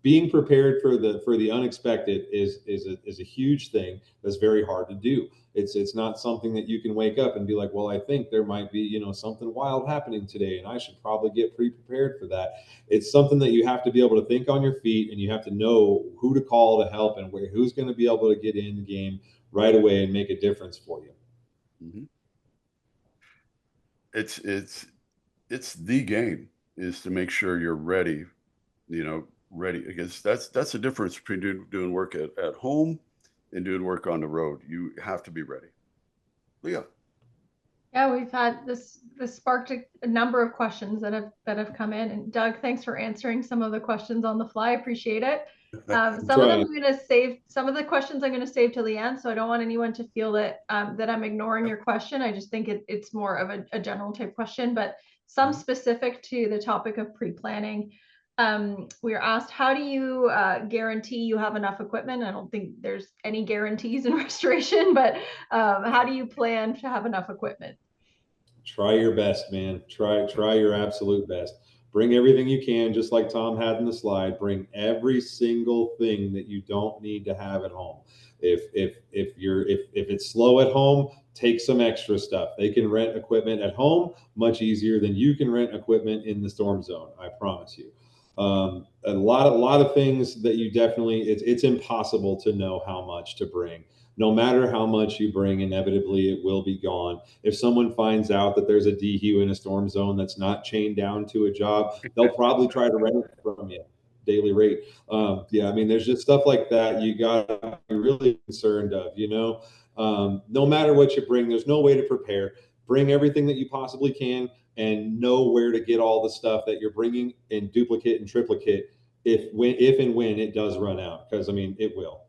being prepared for the unexpected is a huge thing that's very hard to do. It's not something that you can wake up and be like, well, I think there might be, something wild happening today, and I should probably get pre-prepared for that. It's something that you have to be able to think on your feet, and you have to know who to call to help, and who's going to be able to get in the game right away and make a difference for you. Mm-hmm. It's the game is to make sure you're ready, ready, because that's the difference between doing work at home and doing work on the road. You have to be ready. Leah. Yeah, we've had this sparked a number of questions that have come in, and Doug, thanks for answering some of the questions on the fly. Appreciate it. Some of them I'm going to save. Some of the questions I'm going to save till the end, so I don't want anyone to feel that that I'm ignoring your question. I just think it's more of a general type question, but some specific to the topic of pre-planning. We are asked, how do you guarantee you have enough equipment? I don't think there's any guarantees in restoration, but how do you plan to have enough equipment? Try your best, man. Try your absolute best. Bring everything you can, just like Tom had in the slide. Bring every single thing that you don't need to have at home. If it's slow at home, take some extra stuff. They can rent equipment at home much easier than you can rent equipment in the storm zone. I promise you. A lot of things that you definitely, it's impossible to know how much to bring. No matter how much you bring, inevitably it will be gone. If someone finds out that there's a DHU in a storm zone that's not chained down to a job, they'll probably try to rent it from you, daily rate. Yeah, I mean, there's just stuff like that you got to be really concerned of, no matter what you bring, there's no way to prepare. Bring everything that you possibly can, and know where to get all the stuff that you're bringing in duplicate and triplicate if and when it does run out, because I mean, it will.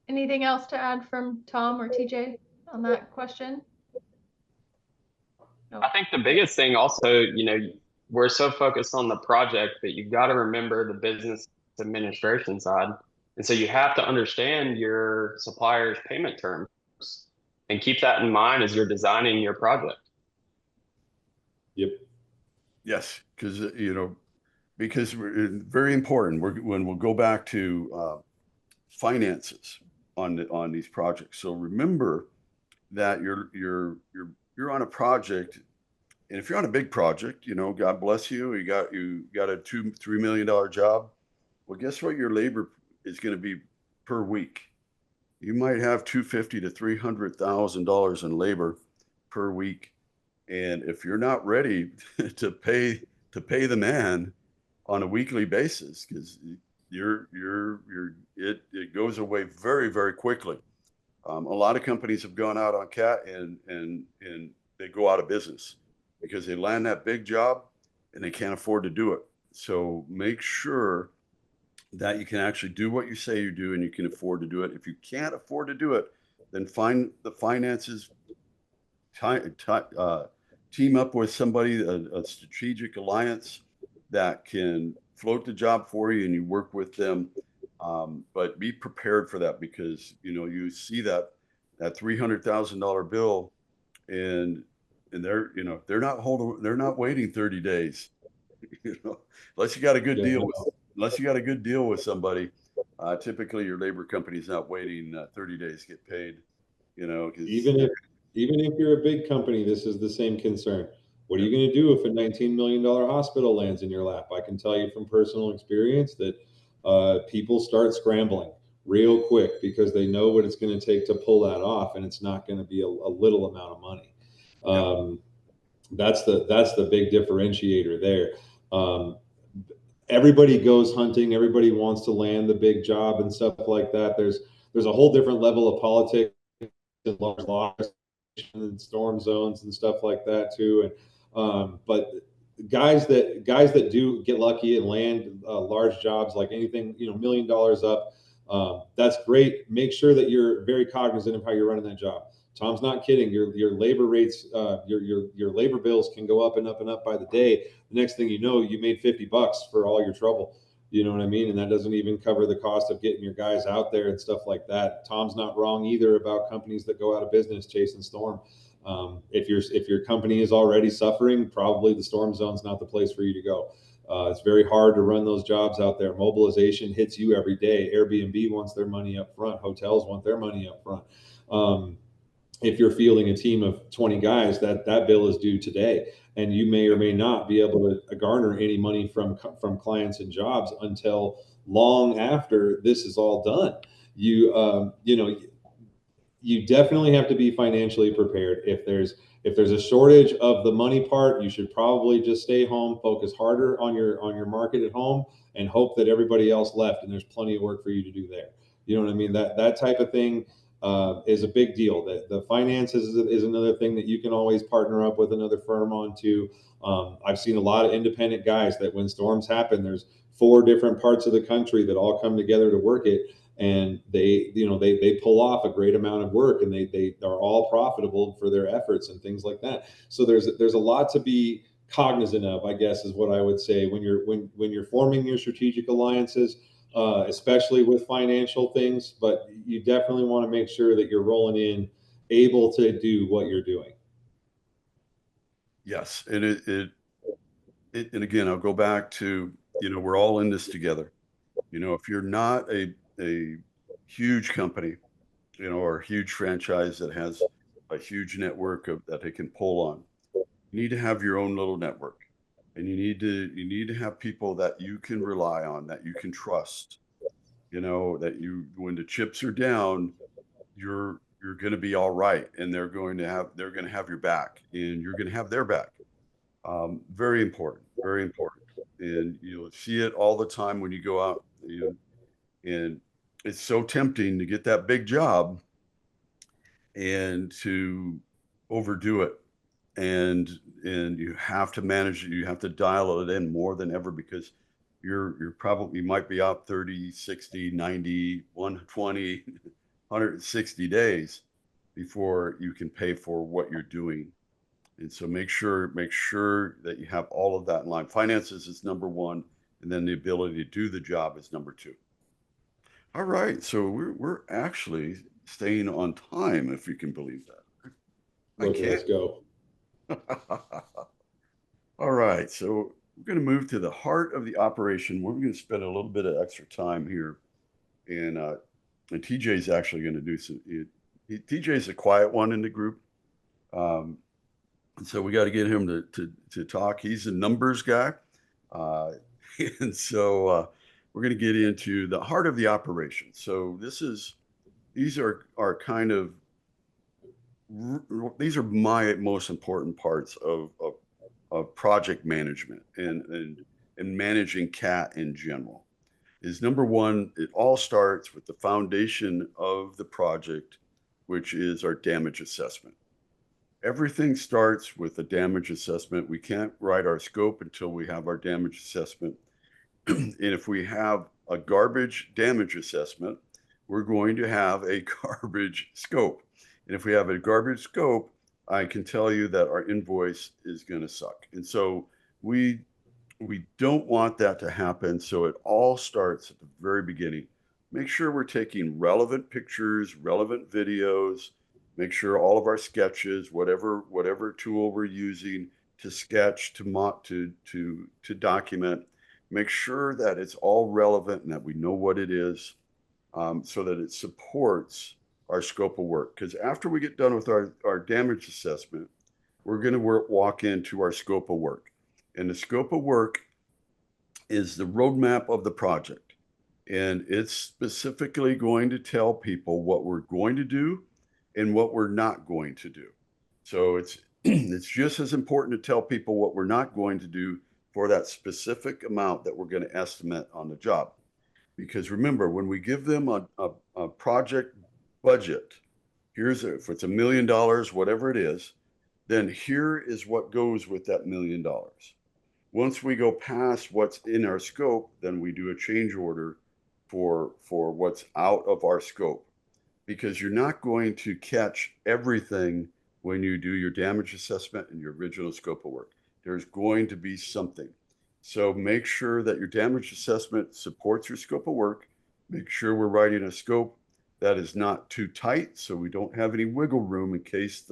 Anything else to add from Tom or TJ on that question? No. I think the biggest thing also, we're so focused on the project that you've got to remember the business administration side. And so you have to understand your supplier's payment terms and keep that in mind as you're designing your project. Yep. Yes, because we're very important. We'll go back to finances on these projects. So remember that you're on a project, and if you're on a big project, God bless you, you got a $2-3 million job. Well, guess what? Your labor is going to be per week. You might have $250,000 to $300,000 in labor per week, and if you're not ready to pay the man on a weekly basis, because it goes away very, very quickly. A lot of companies have gone out on CAT and they go out of business because they land that big job and they can't afford to do it. So make sure that you can actually do what you say you do and you can afford to do it. If you can't afford to do it, then find the finances, team up with somebody, a strategic alliance that can float the job for you, and you work with them. But be prepared for that, because you see that $300,000 bill, and they're not waiting 30 days. Unless you got a good deal with somebody. Typically your labor company's not waiting 30 days to get paid. Even if you're a big company, this is the same concern. What are you going to do if a $19 million hospital lands in your lap? I can tell you from personal experience that people start scrambling real quick because they know what it's going to take to pull that off, and it's not going to be a little amount of money. That's the big differentiator there. Everybody goes hunting. Everybody wants to land the big job and stuff like that. There's a whole different level of politics and large laws and storm zones and stuff like that too. And but guys that do get lucky and land large jobs, like anything, $1 million up, that's great. Make sure that you're very cognizant of how you're running that job. Tom's not kidding. Your labor rates, your labor bills can go up and up and up by the day. The next thing you know, you made $50 for all your trouble. You know what I mean? And that doesn't even cover the cost of getting your guys out there and stuff like that. Tom's not wrong either about companies that go out of business chasing storm. If your company is already suffering, probably the storm zone's not the place for you to go. It's very hard to run those jobs out there. Mobilization hits you every day. Airbnb wants their money up front. Hotels want their money up front. If you're fielding a team of 20 guys, that bill is due today, and you may or may not be able to garner any money from clients and jobs until long after this is all done. You definitely have to be financially prepared. If there's a shortage of the money part, you should probably just stay home, focus harder on your market at home, and hope that everybody else left and there's plenty of work for you to do there. You know what I mean? That type of thing is a big deal. That the finances is another thing that you can always partner up with another firm on too. I've seen a lot of independent guys that when storms happen, there's 4 different parts of the country that all come together to work it, and they pull off a great amount of work, and they are all profitable for their efforts and things like that. So there's a lot to be cognizant of, I guess, is what I would say when you're forming your strategic alliances. Especially with financial things, but you definitely want to make sure that you're rolling in able to do what you're doing. Yes, and and again, I'll go back to, we're all in this together. If you're not a huge company, or a huge franchise that has a huge network that they can pull on, you need to have your own little network. And you need to have people that you can rely on, that you can trust, that when the chips are down, you're going to be all right, and they're going to have your back, and you're going to have their back. Very important, very important. And you'll see it all the time when you go out, and it's so tempting to get that big job and to overdo it. And you have to manage it. You have to dial it in more than ever, because you might be out 30, 60, 90, 120, 160 days before you can pay for what you're doing. And so make sure that you have all of that in line. Finances is number 1, and then the ability to do the job is number 2. All right, so we're actually staying on time, if you can believe that. Okay, let's go. All right, so we're going to move to the heart of the operation. We're going to spend a little bit of extra time here, and TJ's actually going to do some. TJ's a quiet one in the group, and so we got to get him to talk. He's a numbers guy, and so we're going to get into the heart of the operation. So these are my most important parts of project management and managing CAT in general. Is number 1, it all starts with the foundation of the project, which is our damage assessment. Everything starts with a damage assessment. We can't write our scope until we have our damage assessment. And if we have a garbage damage assessment, we're going to have a garbage scope. And if we have a garbage scope, I can tell you that our invoice is going to suck. And so we don't want that to happen. So it all starts at the very beginning. Make sure we're taking relevant pictures, relevant videos. Make sure all of our sketches, whatever tool we're using to sketch, to document, make sure that it's all relevant and that we know what it is, so that it supports our scope of work. Because after we get done with our damage assessment, we're going to walk into our scope of work. And the scope of work is the roadmap of the project. And it's specifically going to tell people what we're going to do and what we're not going to do. So it's it's just as important to tell people what we're not going to do for that specific amount that we're going to estimate on the job. Because remember, when we give them a project budget, if it's $1 million, whatever it is, then here is what goes with that $1 million. Once we go past what's in our scope, then we do a change order for what's out of our scope, because you're not going to catch everything when you do your damage assessment and your original scope of work. There's going to be something. So make sure that your damage assessment supports your scope of work. Make sure we're writing a scope that is not too tight, so we don't have any wiggle room in case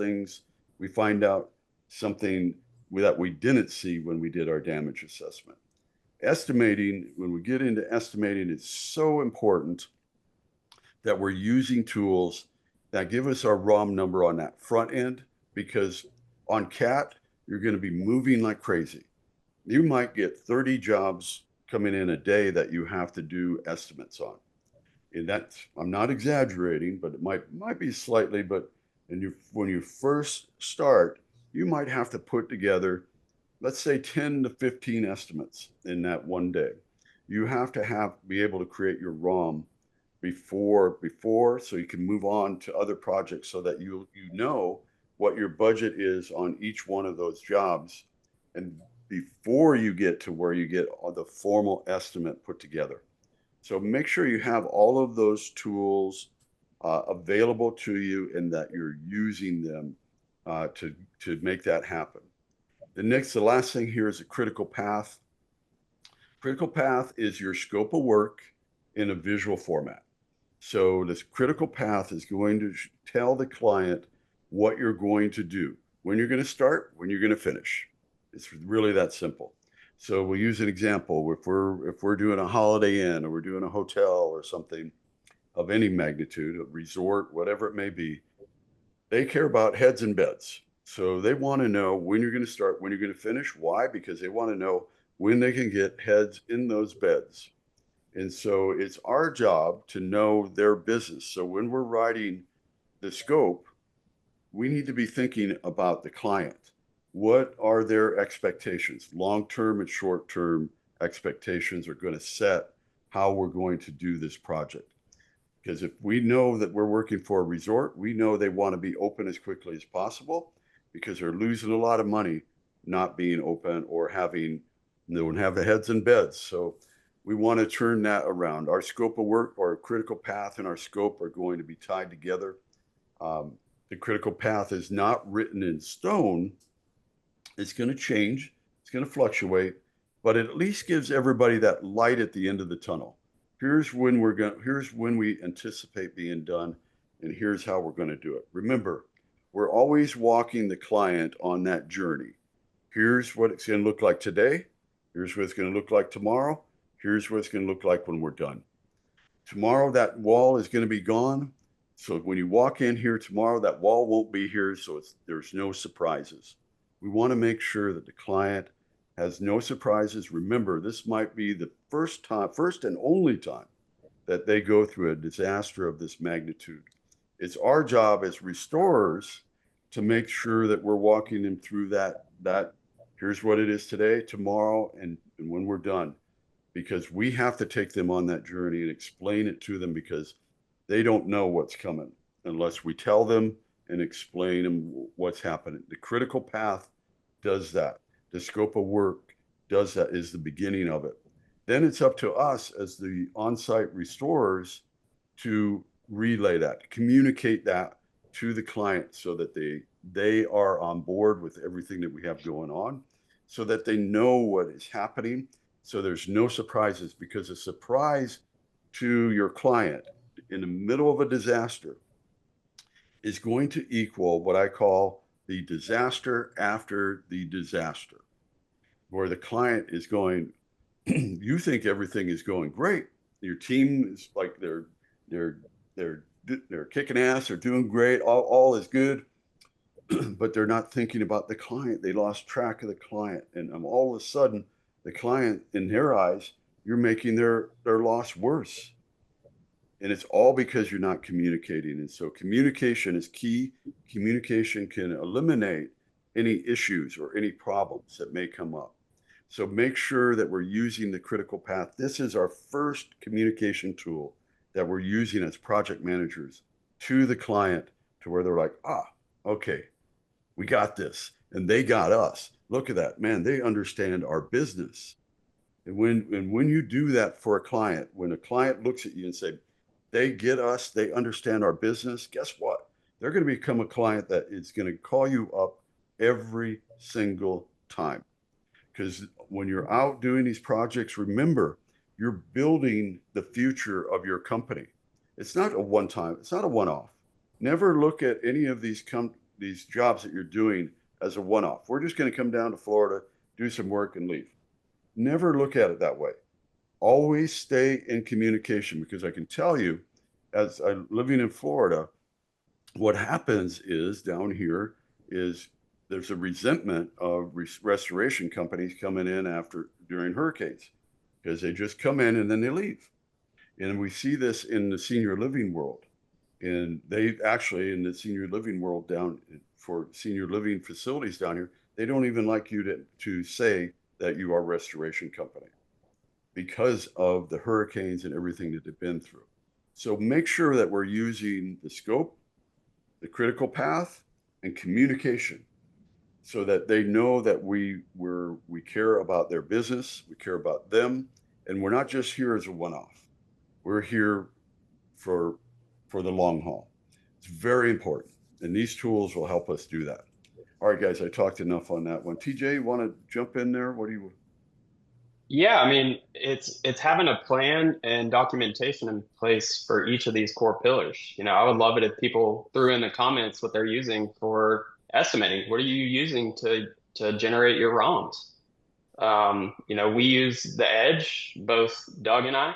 we find out something that we didn't see when we did our damage assessment. Estimating, when we get into estimating, it's so important that we're using tools that give us our ROM number on that front end, because on CAT, you're going to be moving like crazy. You might get 30 jobs coming in a day that you have to do estimates on. And that's, I'm not exaggerating, but it might be slightly, but when you first start, you might have to put together, let's say 10 to 15 estimates in that one day. You have to be able to create your ROM before so you can move on to other projects, so that you know what your budget is on each one of those jobs, and before you get to where you get the formal estimate put together. So make sure you have all of those tools available to you, and that you're using them to make that happen. The last thing here is a critical path. Critical path is your scope of work in a visual format. So this critical path is going to tell the client what you're going to do, when you're going to start, when you're going to finish. It's really that simple. So we'll use an example. If we're doing a Holiday Inn, or we're doing a hotel or something of any magnitude, a resort, whatever it may be, they care about heads and beds. So they want to know when you're going to start, when you're going to finish. Why? Because they want to know when they can get heads in those beds. And so it's our job to know their business. So when we're writing the scope, we need to be thinking about the client. What are their expectations? Long-term and short-term expectations are going to set how we're going to do this project. Because if we know that we're working for a resort, we know they want to be open as quickly as possible, because they're losing a lot of money not being open or don't have the heads in beds. So we want to turn that around. Our scope of work, or critical path, and our scope are going to be tied together. The critical path is not written in stone. It's going to change. It's going to fluctuate, but it at least gives everybody that light at the end of the tunnel. Here's when we anticipate being done, and here's how we're going to do it. Remember, we're always walking the client on that journey. Here's what it's going to look like today. Here's what it's going to look like tomorrow. Here's what it's going to look like when we're done. Tomorrow, that wall is going to be gone. So when you walk in here tomorrow, that wall won't be here, so there's no surprises. We want to make sure that the client has no surprises. Remember, this might be the first and only time that they go through a disaster of this magnitude. It's our job as restorers to make sure that we're walking them through that here's what it is today, tomorrow, and when we're done. Because we have to take them on that journey and explain it to them, because they don't know what's coming unless we tell them and explain them what's happening. The critical path does that. The scope of work does that, is the beginning of it. Then it's up to us as the on-site restorers to relay that, to communicate that to the client, so that they are on board with everything that we have going on, so that they know what is happening, so there's no surprises. Because a surprise to your client in the middle of a disaster is going to equal what I call the disaster after the disaster, where the client is going, you think everything is going great. Your team is like they're kicking ass, they're doing great, all is good. but they're not thinking about the client. They lost track of the client. And all of a sudden, the client, in their eyes, you're making their loss worse. And it's all because you're not communicating. And so communication is key. Communication can eliminate any issues or any problems that may come up. So make sure that we're using the critical path. This is our first communication tool that we're using as project managers to the client, to where they're like, okay, we got this. And they got us. Look at that, man, they understand our business. And when you do that for a client, when a client looks at you and say, they get us, they understand our business, guess what? They're going to become a client that is going to call you up every single time. Because when you're out doing these projects, remember, you're building the future of your company. It's not a one-time, it's not a one-off. Never look at any of these jobs that you're doing as a one-off. We're just going to come down to Florida, do some work, and leave. Never look at it that way. Always stay in communication, because I can tell you, as I'm living in Florida, what happens is down here is there's a resentment of restoration companies coming in during hurricanes, because they just come in and then they leave. And we see this in the senior living world. And they actually, in the senior living world, down for senior living facilities down here, they don't even like you to say that you are a restoration company, because of the hurricanes and everything that they've been through. So make sure that we're using the scope, the critical path, and communication, so that they know that we care about their business, we care about them, and we're not just here as a one-off. We're here for the long haul. It's very important, and these tools will help us do that. All right, guys, I talked enough on that one. TJ, you want to jump in there? What do you? Yeah, I mean, it's having a plan and documentation in place for each of these core pillars. I would love it if people threw in the comments what they're using for estimating. What are you using to generate your ROMs? We use the Edge, both Doug and I,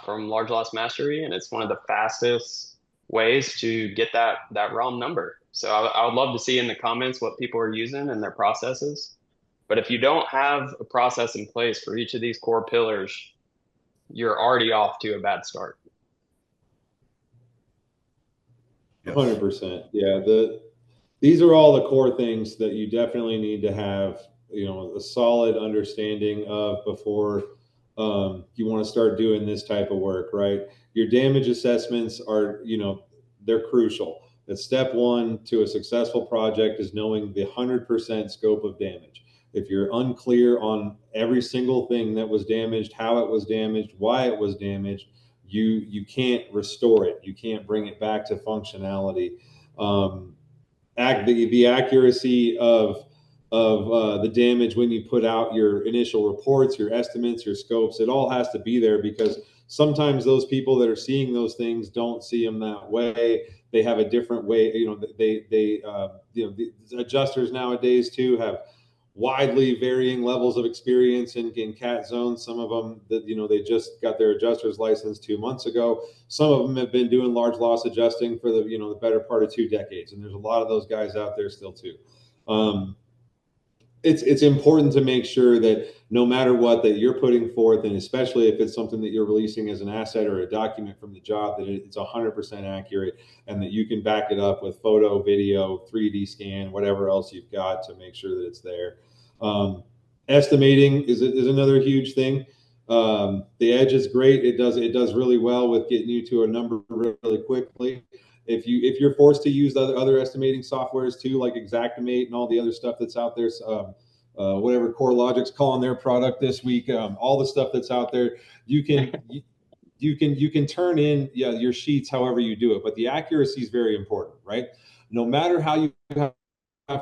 from Large Loss Mastery, and it's one of the fastest ways to get that ROM number. So I would love to see in the comments what people are using and their processes. But if you don't have a process in place for each of these core pillars, you're already off to a bad start. 100%. Yeah. These are all the core things that you definitely need to have, a solid understanding of before you want to start doing this type of work, right? Your damage assessments are, they're crucial. That step one to a successful project is knowing the 100% scope of damage. If you're unclear on every single thing that was damaged, how it was damaged, why it was damaged, you can't restore it. You can't bring it back to functionality. The accuracy of the damage when you put out your initial reports, your estimates, your scopes, it all has to be there, because sometimes those people that are seeing those things don't see them that way. They have a different way. The adjusters nowadays too have widely varying levels of experience in CAT zones. Some of them that, they just got their adjuster's license 2 months ago. Some of them have been doing large loss adjusting for the better part of 2 decades. And there's a lot of those guys out there still too. It's important to make sure that no matter what that you're putting forth, and especially if it's something that you're releasing as an asset or a document from the job, that it's 100% accurate, and that you can back it up with photo, video, 3D scan, whatever else you've got to make sure that it's there. Estimating is another huge thing. The Edge is great. It does really well with getting you to a number really quickly. If you're forced to use other estimating softwares too, like Xactimate and all the other stuff that's out there, whatever CoreLogic's calling their product this week, all the stuff that's out there, you can turn in your sheets however you do it, but the accuracy is very important, right? No matter how you have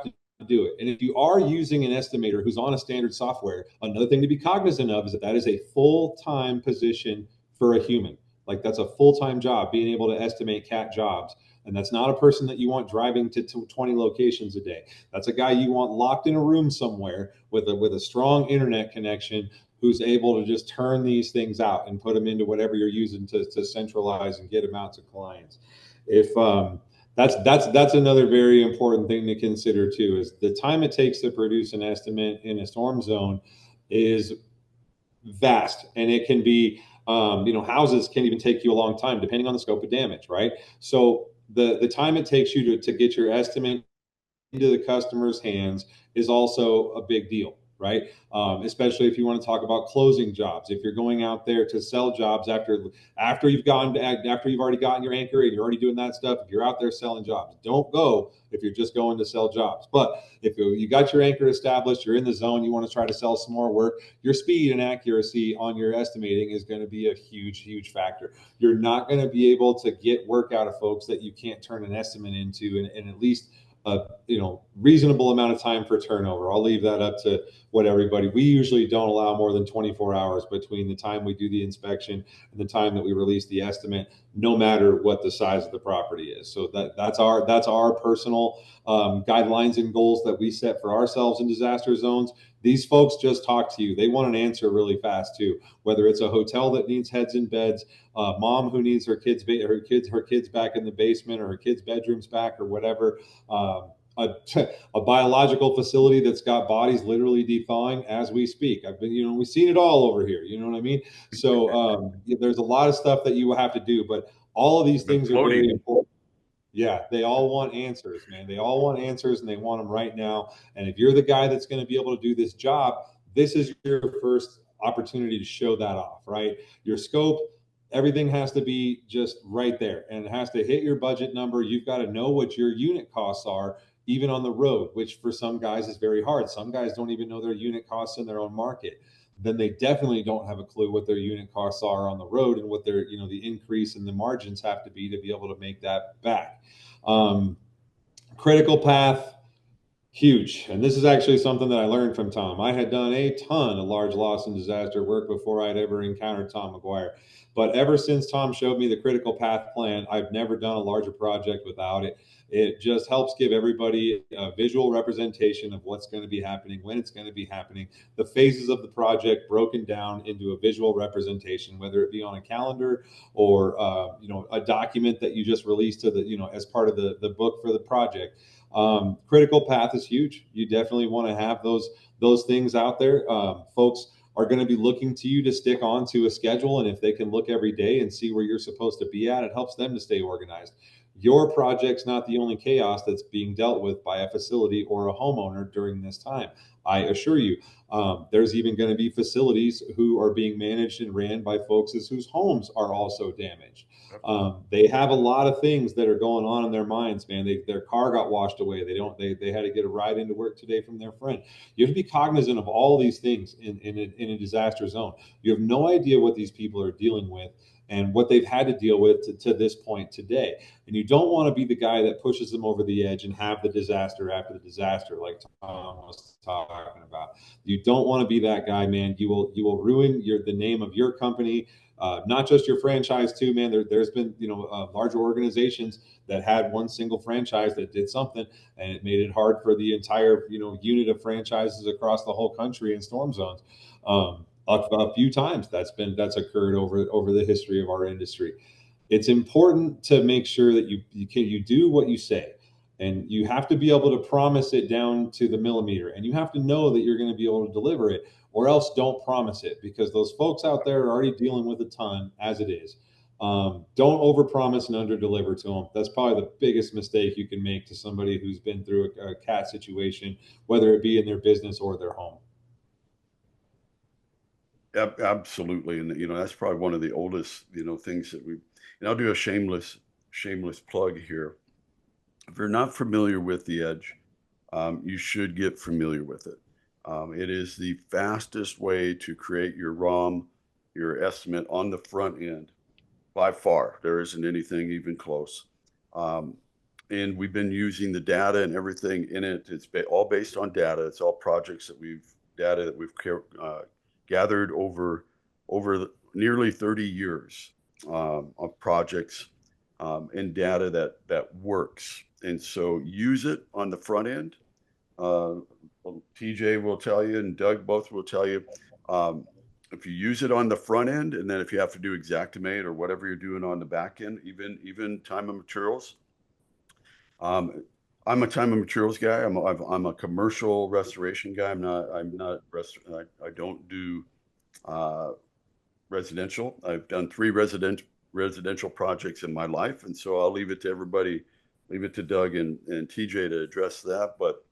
to do it. And if you are using an estimator who's on a standard software, another thing to be cognizant of is that is a full-time position for a human. Like, that's a full-time job, being able to estimate CAT jobs. And that's not a person that you want driving to 20 locations a day. That's a guy you want locked in a room somewhere with a strong internet connection, who's able to just turn these things out and put them into whatever you're using to centralize and get them out to clients. If That's another very important thing to consider too, is the time it takes to produce an estimate in a storm zone is vast, and it can be houses can even take you a long time depending on the scope of damage, right? So the time it takes you to get your estimate into the customer's hands is also a big deal, right? Especially if you want to talk about closing jobs. If you're going out there to sell jobs after you've already gotten your anchor and you're already doing that stuff, if you're out there selling jobs, don't go if you're just going to sell jobs. But if you got your anchor established, you're in the zone, you want to try to sell some more work, your speed and accuracy on your estimating is going to be a huge factor. You're not going to be able to get work out of folks that you can't turn an estimate into in at least a reasonable amount of time for turnover. I'll leave that up to what everybody. We usually don't allow more than 24 hours between the time we do the inspection and the time that we release the estimate, no matter what the size of the property is. So that's our personal guidelines and goals that we set for ourselves in disaster zones. These folks just talk to you. They want an answer really fast too. Whether it's a hotel that needs heads in beds, mom who needs her kids back in the basement, or her kids' bedrooms back, or whatever. A biological facility that's got bodies literally thawing as we speak. We've seen it all over here. You know what I mean? So there's a lot of stuff that you have to do, but all of these things are very important. Yeah, they all want answers, man. They all want answers, and they want them right now. And if you're the guy that's going to be able to do this job, this is your first opportunity to show that off, right? Your scope, everything has to be just right there, and it has to hit your budget number. You've got to know what your unit costs are, even on the road, which for some guys is very hard. Some guys don't even know their unit costs in their own market. Then they definitely don't have a clue what their unit costs are on the road, and what their, the increase in the margins have to be able to make that back. Critical path, huge. And this is actually something that I learned from Tom. I had done a ton of large loss and disaster work before I'd ever encountered Tom McGuire. But ever since Tom showed me the critical path plan, I've never done a larger project without it. It just helps give everybody a visual representation of what's going to be happening, when it's going to be happening, the phases of the project broken down into a visual representation, whether it be on a calendar or a document that you just released to as part of the book for the project. Critical path is huge. You definitely want to have those things out there. Folks are going to be looking to you to stick on to a schedule, and if they can look every day and see where you're supposed to be at, it helps them to stay organized. Your project's not the only chaos that's being dealt with by a facility or a homeowner during this time. I assure you, there's even going to be facilities who are being managed and ran by folks whose homes are also damaged. They have a lot of things that are going on in their minds, man. Their car got washed away. They had to get a ride into work today from their friend. You have to be cognizant of all these things in a disaster zone. You have no idea what these people are dealing with and what they've had to deal with to this point today. And you don't want to be the guy that pushes them over the edge and have the disaster after the disaster, like Tom was talking about. You don't want to be that guy, man. You will ruin the name of your company, not just your franchise too, man. There's been larger organizations that had one single franchise that did something, and it made it hard for the entire unit of franchises across the whole country in storm zones. A few times that's occurred over the history of our industry. It's important to make sure that you do what you say, and you have to be able to promise it down to the millimeter, and you have to know that you're going to be able to deliver it, or else don't promise it, because those folks out there are already dealing with a ton as it is. Don't overpromise and underdeliver to them. That's probably the biggest mistake you can make to somebody who's been through a CAT situation, whether it be in their business or their home. Absolutely. And, that's probably one of the oldest, things that and I'll do a shameless plug here. If you're not familiar with the edge, you should get familiar with it. It is the fastest way to create your ROM, your estimate on the front end. By far, there isn't anything even close. And we've been using the data and everything in it. It's all based on data. It's all projects that we've gathered over nearly 30 years of projects and data that works. And so use it on the front end. TJ will tell you, and Doug both will tell you, if you use it on the front end, and then if you have to do Xactimate or whatever you're doing on the back end, even time and materials, I'm a time and materials guy. I'm a commercial restoration guy. I don't do residential. I've done 3 residential projects in my life, and so I'll leave it to everybody, leave it to Doug and TJ to address that. But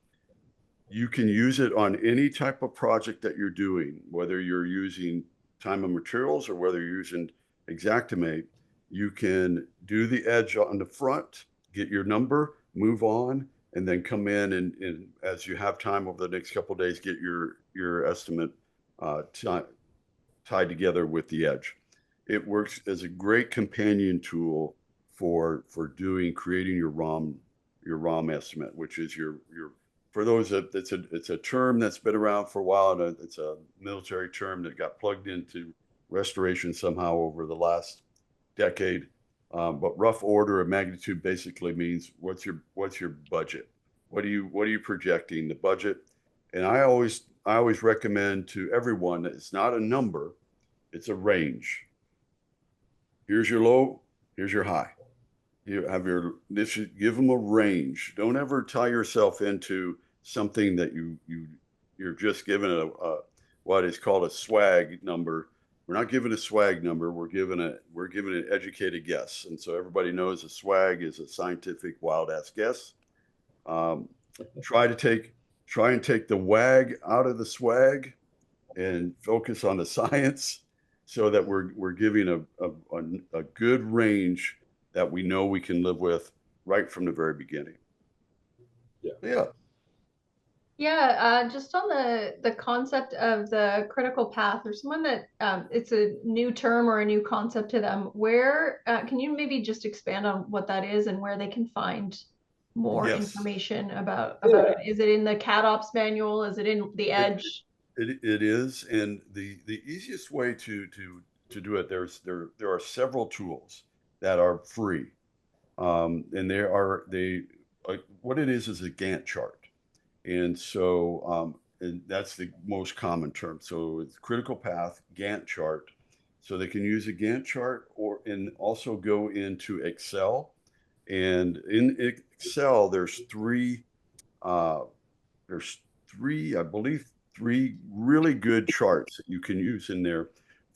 you can use it on any type of project that you're doing, whether you're using time and materials or whether you're using Xactimate. You can do the edge on the front, get your number, move on, and then come in and as you have time over the next couple of days, get your estimate tied together with the edge. It works as a great companion tool for creating your ROM estimate, which is your for those that it's a term that's been around for a while, and it's a military term that got plugged into restoration somehow over the last decade. But rough order of magnitude basically means what's your budget? What are you projecting the budget? And I always recommend to everyone that it's not a number, it's a range. Here's your low, here's your high. You have give them a range. Don't ever tie yourself into something that you're just given a what is called a swag number. We're not given a swag number. We're given an educated guess. And so everybody knows a swag is a scientific wild ass guess. Try and take the wag out of the swag and focus on the science, so that we're giving a good range that we know we can live with right from the very beginning. Just on the concept of the critical path, or someone that it's a new term or a new concept to them, where can you maybe just expand on what that is and where they can find more information about it? Is it in the CAD Ops manual? Is it in the Edge? It is, and the easiest way to do it, there are several tools that are free, and what it is a Gantt chart, and so and that's the most common term. So it's critical path Gantt chart. So they can use a Gantt chart and also go into Excel, and in Excel there's three, I believe, 3 really good charts that you can use in there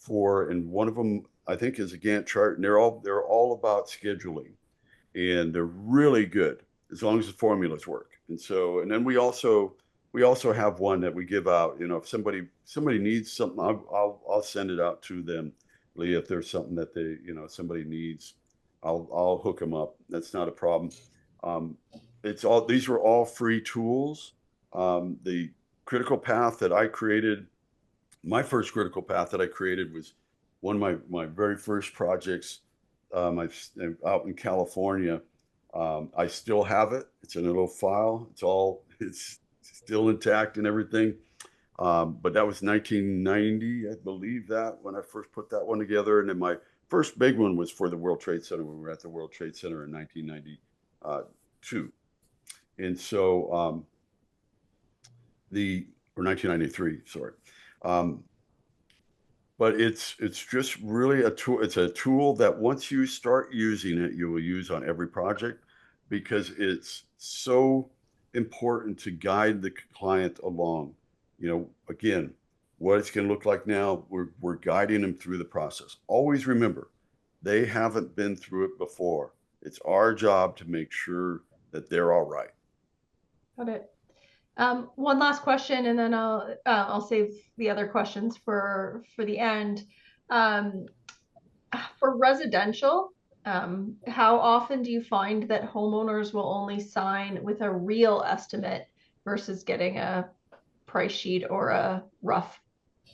and one of them I think is a Gantt chart, and they're all about scheduling, and they're really good as long as the formulas work. And then we also have one that we give out. If somebody needs something, I'll send it out to them, Lee. If there's something that somebody needs, I'll hook them up. That's not a problem. These are all free tools. The critical path that I created, my first critical path that I created was one of my very first projects out in California. I still have it. It's in a little file. It's still intact and everything. But that was 1990, I believe, that when I first put that one together. And then my first big one was for the World Trade Center. We were at the World Trade Center in 1992. And so or 1993, sorry. But it's just really a tool. It's a tool that once you start using it, you will use on every project, because it's so important to guide the client along. Again, what it's going to look like now, we're guiding them through the process. Always remember, they haven't been through it before. It's our job to make sure that they're all right. Got it. One last question, and then I'll save the other questions for the end. For residential, how often do you find that homeowners will only sign with a real estimate versus getting a price sheet or a rough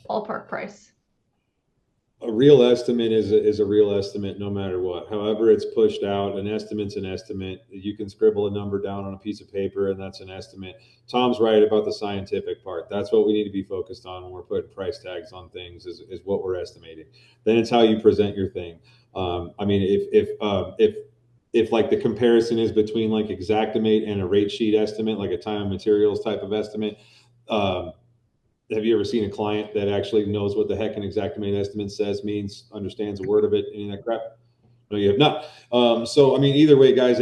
ballpark price? A real estimate is a real estimate no matter what. However it's pushed out, an estimate's an estimate. You can scribble a number down on a piece of paper and that's an estimate. Tom's right about the scientific part. That's what we need to be focused on when we're putting price tags on things, is what we're estimating. Then it's how you present your thing. I mean, if like the comparison is between like Xactimate and a rate sheet estimate, like a time and materials type of estimate, have you ever seen a client that actually knows what the heck an Xactimate estimate means, understands a word of it, any of that crap? No, you have not. So, I mean, either way, guys,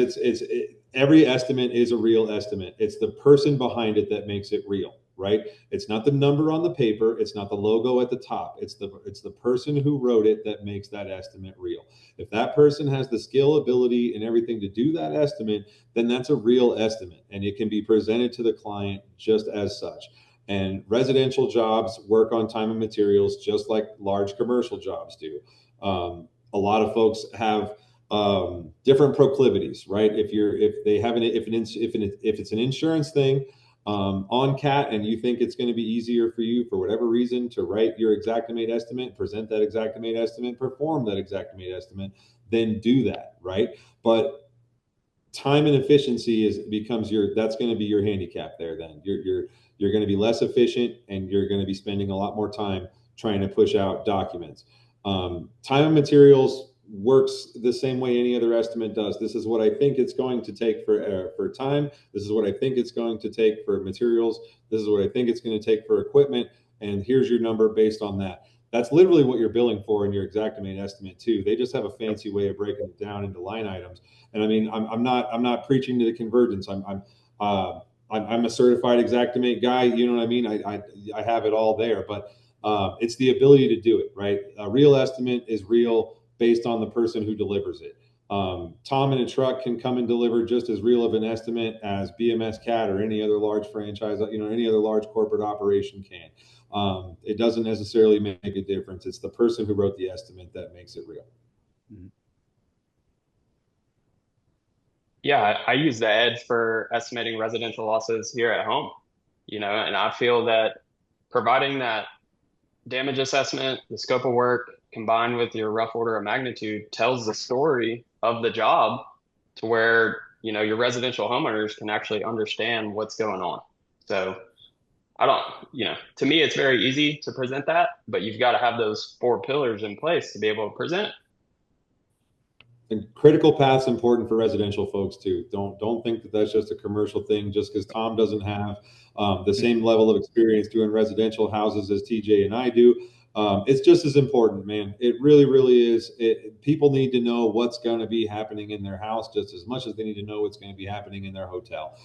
every estimate is a real estimate. It's the person behind it that makes it real, right? It's not the number on the paper. It's not the logo at the top. It's the person who wrote it that makes that estimate real. If that person has the skill, ability, and everything to do that estimate, then that's a real estimate, and it can be presented to the client just as such. And residential jobs work on time and materials just like large commercial jobs do. A lot of folks have different proclivities, right? If it's an insurance thing on CAT, and you think it's going to be easier for you for whatever reason to write your exactimate estimate, present that exactimate estimate, perform that exactimate estimate, then do that, right? But time and efficiency that's going to be your handicap there. Then you're going to be less efficient, and you're going to be spending a lot more time trying to push out documents. Time and materials works the same way any other estimate does. This is what I think it's going to take for time. This is what I think it's going to take for materials. This is what I think it's going to take for equipment. And here's your number based on that. That's literally what you're billing for in your exactimate estimate too. They just have a fancy way of breaking it down into line items. And I mean, I'm not preaching to the convergence. I'm a certified exactimate guy. You know what I mean? I have it all there, but it's the ability to do it, right? A real estimate is real based on the person who delivers it. Tom in a truck can come and deliver just as real of an estimate as BMS CAT or any other large franchise, any other large corporate operation can. It doesn't necessarily make a difference. It's the person who wrote the estimate that makes it real. Mm-hmm. Yeah, I use the Edge for estimating residential losses here at home, and I feel that providing that damage assessment, the scope of work, combined with your rough order of magnitude, tells the story of the job to where, your residential homeowners can actually understand what's going on. So to me, it's very easy to present that, but you've got to have those 4 pillars in place to be able to present it. And critical path's important for residential folks too. Don't think that that's just a commercial thing. Just because Tom doesn't have the same level of experience doing residential houses as TJ and I do, it's just as important, man. It really, really is. People need to know what's going to be happening in their house just as much as they need to know what's going to be happening in their hotel.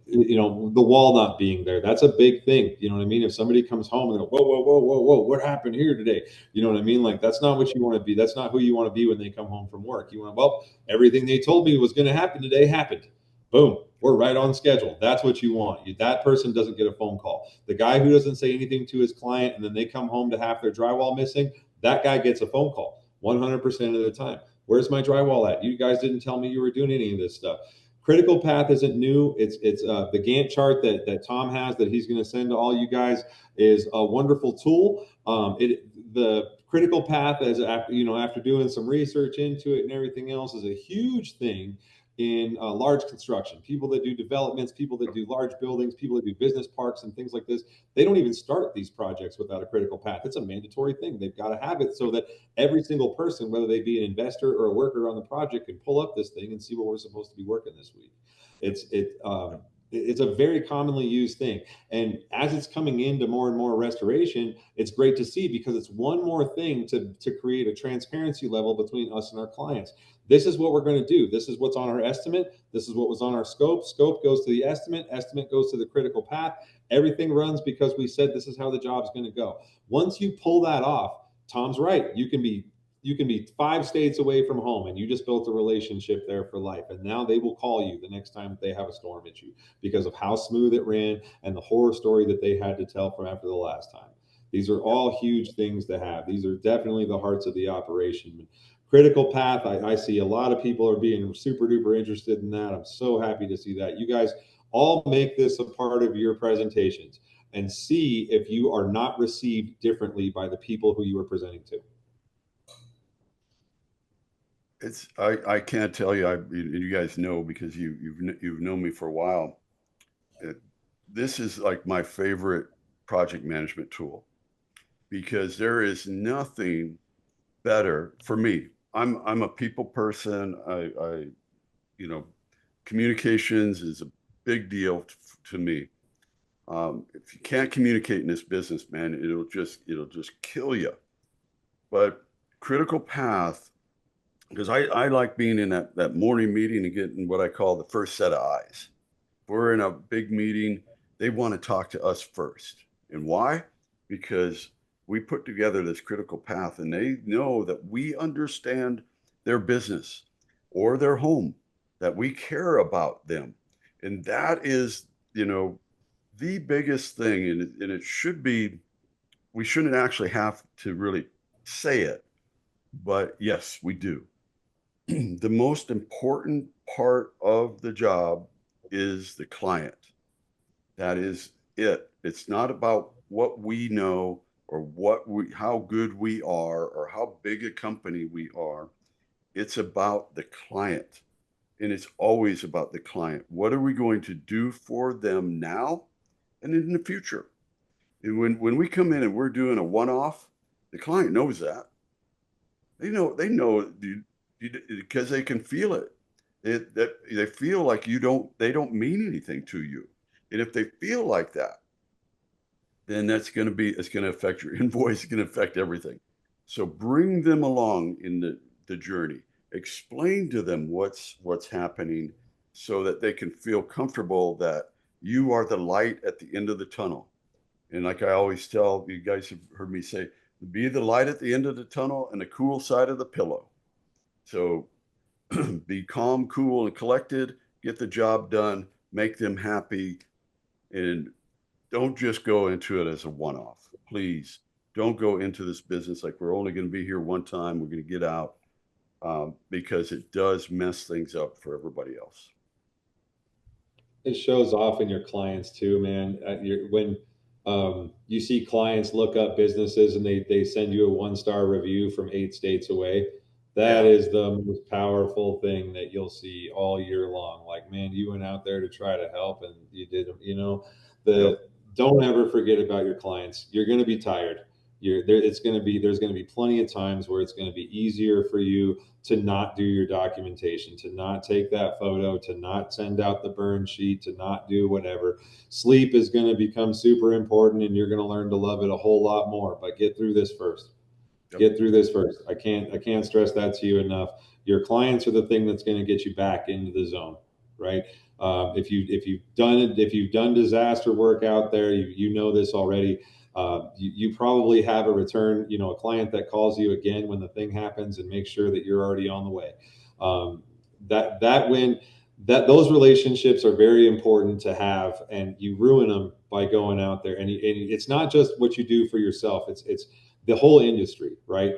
The wall not being there, that's a big thing. You know what I mean? If somebody comes home and they're, whoa, what happened here today? You know what I mean? Like, that's not what you want to be. That's not who you want to be when they come home from work. You want everything they told me was going to happen today happened. Boom, we're right on schedule. That's what you want. That person doesn't get a phone call. The guy who doesn't say anything to his client and then they come home to half their drywall missing, that guy gets a phone call 100% of the time. Where's my drywall at? You guys didn't tell me you were doing any of this stuff. Critical path isn't new. It's the Gantt chart that Tom has that he's going to send to all you guys is a wonderful tool. The critical path, after doing some research into it and everything else, is a huge thing in large construction. People that do developments, people that do large buildings, people that do business parks and things like this, they don't even start these projects without a critical path. It's a mandatory thing. They've got to have it so that every single person, whether they be an investor or a worker on the project, can pull up this thing and see what we're supposed to be working this week. It's a very commonly used thing. And as it's coming into more and more restoration, it's great to see because it's one more thing to create a transparency level between us and our clients. This is what we're going to do. This is what's on our estimate. This is what was on our scope. Scope goes to the estimate. Estimate goes to the critical path. Everything runs because we said this is how the job's going to go. Once you pull that off, Tom's right. You can be 5 states away from home and you just built a relationship there for life. And now they will call you the next time they have a storm issue because of how smooth it ran and the horror story that they had to tell from after the last time. These are all huge things to have. These are definitely the hearts of the operation. Critical path, I see a lot of people are being super duper interested in that. I'm so happy to see that. You guys all make this a part of your presentations and see if you are not received differently by the people who you are presenting to. I can't tell you. You guys know because you've known me for a while. This is like my favorite project management tool because there is nothing better for me. I'm a people person. Communications is a big deal to me. If you can't communicate in this business, man, it'll just kill you. But critical path because I like being in that morning meeting and getting what I call the first set of eyes. If we're in a big meeting, they want to talk to us first. And why? Because we put together this critical path and they know that we understand their business or their home, that we care about them. And that is, the biggest thing. And it should be, we shouldn't actually have to really say it, but yes, we do. The most important part of the job is the client. That is it. It's not about what we know or how good we are or how big a company we are. It's about the client. And it's always about the client. What are we going to do for them now and in the future? And when we come in and we're doing a one-off, the client knows that. They know because they can feel it. That they feel like they don't mean anything to you. And if they feel like that, then it's going to affect your invoice. It's going to affect everything. So bring them along in the journey. Explain to them what's happening so that they can feel comfortable that you are the light at the end of the tunnel. And like I always tell, you guys have heard me say, be the light at the end of the tunnel and the cool side of the pillow. So be calm, cool, and collected, get the job done, make them happy, and don't just go into it as a one-off. Please don't go into this business like we're only going to be here one time, we're going to get out, because it does mess things up for everybody else. It shows off in your clients too, man. When you see clients look up businesses and they send you a 1-star review from 8 states away, that is the most powerful thing that you'll see all year long. Like, man, you went out there to try to help and you did, don't ever forget about your clients. You're going to be tired. There's going to be plenty of times where it's going to be easier for you to not do your documentation, to not take that photo, to not send out the burn sheet, to not do whatever. Sleep is going to become super important and you're going to learn to love it a whole lot more, but get through this first. Get through this first. I can't stress that to you enough. Your clients are the thing that's going to get you back into the zone, right? If you've done disaster work out there, you know this already. You probably have a return, a client that calls you again when the thing happens and make sure that you're already on the way. Those relationships are very important to have, and you ruin them by going out there. And it's not just what you do for yourself; it's the whole industry, right?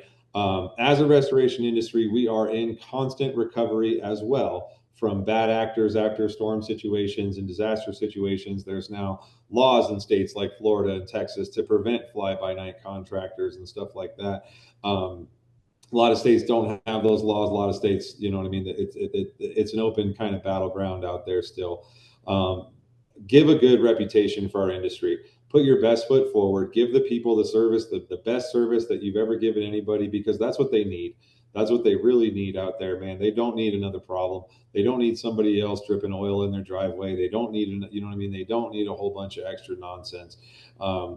As a restoration industry, we are in constant recovery as well from bad actors after storm situations and disaster situations. There's now laws in states like Florida and Texas to prevent fly-by-night contractors and stuff like that. A lot of states don't have those laws. A lot of states, you know what I mean? It's an open kind of battleground out there still. Give a good reputation for our industry. Put your best foot forward. Give the people the service, the best service that you've ever given anybody, because that's what they need. That's what they really need out there, man. They don't need another problem. They don't need somebody else dripping oil in their driveway. They don't need, you know what I mean? They don't need a whole bunch of extra nonsense.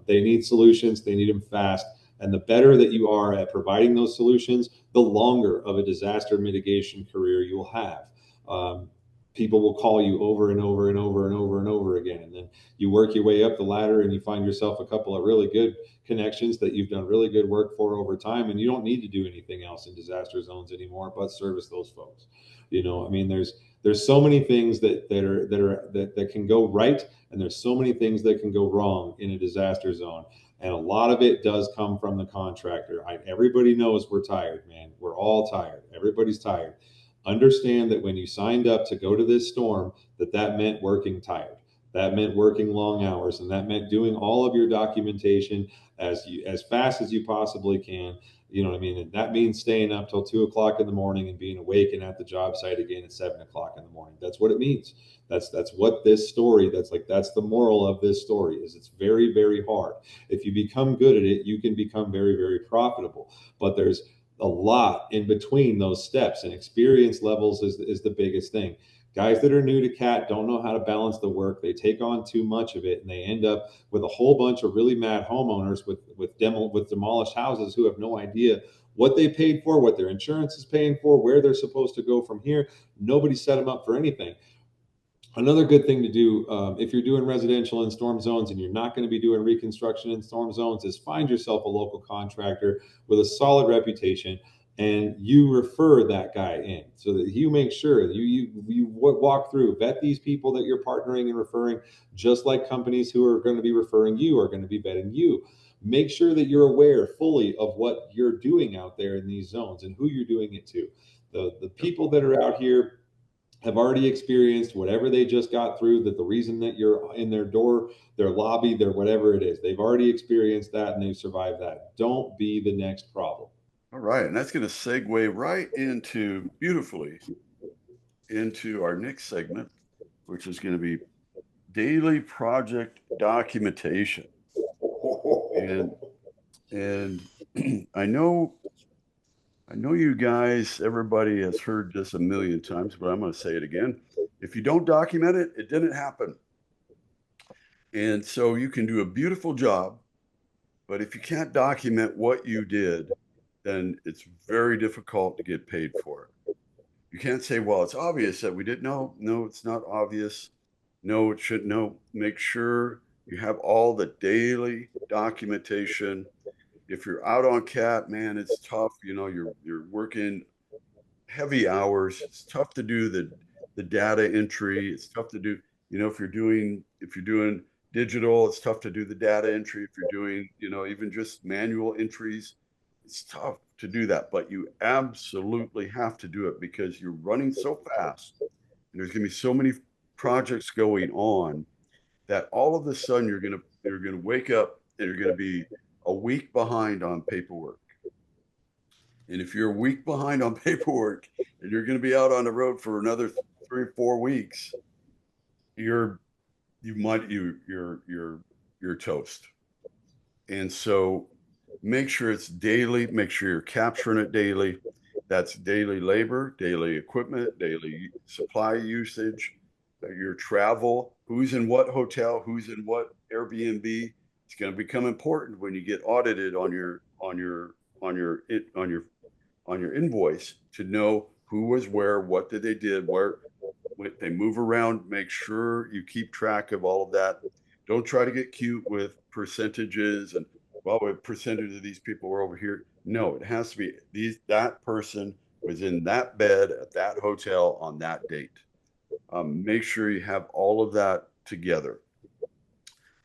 They need solutions. They need them fast. And the better that you are at providing those solutions, the longer of a disaster mitigation career you'll have. People will call you over and over and over and over and over again. And then you work your way up the ladder and you find yourself a couple of really good connections that you've done really good work for over time. And you don't need to do anything else in disaster zones anymore, but service those folks. I mean, there's so many things that can go right. And there's so many things that can go wrong in a disaster zone. And a lot of it does come from the contractor. Everybody knows we're tired, man. We're all tired. Everybody's tired. Understand that when you signed up to go to this storm, that meant working tired. That meant working long hours, and that meant doing all of your documentation as fast as you possibly can. You know what I mean? And that means staying up till 2 o'clock in the morning and being awake and at the job site again at 7 o'clock in the morning. That's what it means. That's what this story, that's the moral of this story is. It's very, very hard. If you become good at it, you can become very, very profitable. But there's a lot in between those steps, and experience levels is the biggest thing. Guys that are new to CAT don't know how to balance the work. They take on too much of it, and they end up with a whole bunch of really mad homeowners with demolished houses who have no idea what they paid for, what their insurance is paying for, where they're supposed to go from here. Nobody set them up for anything. Another good thing to do if you're doing residential in storm zones and you're not going to be doing reconstruction in storm zones is find yourself a local contractor with a solid reputation, and you refer that guy in so that you make sure that you walk through, vet these people that you're partnering and referring, just like companies who are going to be referring you are going to be vetting you. Make sure that you're aware fully of what you're doing out there in these zones and who you're doing it to. The people that are out here have already experienced whatever they just got through, that the reason that you're in their door, their lobby, their whatever it is, they've already experienced that and they've survived that. Don't be the next problem. All right, and that's going to segue right into beautifully into our next segment, which is going to be daily project documentation. And I know you guys, everybody has heard this a million times, but I'm going to say it again. If you don't document it, it didn't happen. And so you can do a beautiful job, but if you can't document what you did, then it's very difficult to get paid for it. You can't say, well, it's obvious that we didn't know. No, it's not obvious. No, it should. No, make sure you have all the daily documentation. If you're out on CAT, man, it's tough. You know, you're working heavy hours. It's tough to do the data entry. It's tough to do, you know, if you're doing digital, it's tough to do the data entry. If you're doing, you know, even just manual entries, it's tough to do that. But you absolutely have to do it because you're running so fast, and there's going to be so many projects going on that all of a sudden you're going to wake up and you're going to be a week behind on paperwork. And if you're a week behind on paperwork and you're going to be out on the road for another 3 or 4 weeks, you're toast. And so make sure it's daily, make sure you're capturing it daily. That's daily labor, daily equipment, daily supply usage, your travel, who's in what hotel, who's in what Airbnb. It's going to become important when you get audited on your invoice to know who was where, what did they did, where they move around. Make sure you keep track of all of that. Don't try to get cute with percentages and, well, what percentage of these people were over here. No, it has to be that person was in that bed at that hotel on that date. Make sure you have all of that together.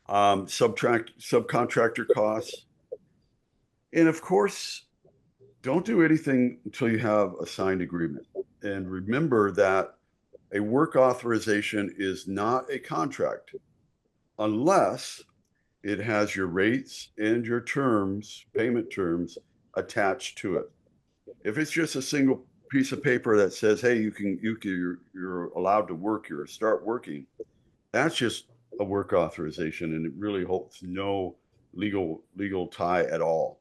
Subcontractor costs. And of course, don't do anything until you have a signed agreement. And remember that a work authorization is not a contract unless it has your rates and your terms, payment terms attached to it. If it's just a single piece of paper that says, hey, you're allowed to work here or start working, that's just a work authorization, and it really holds no legal tie at all.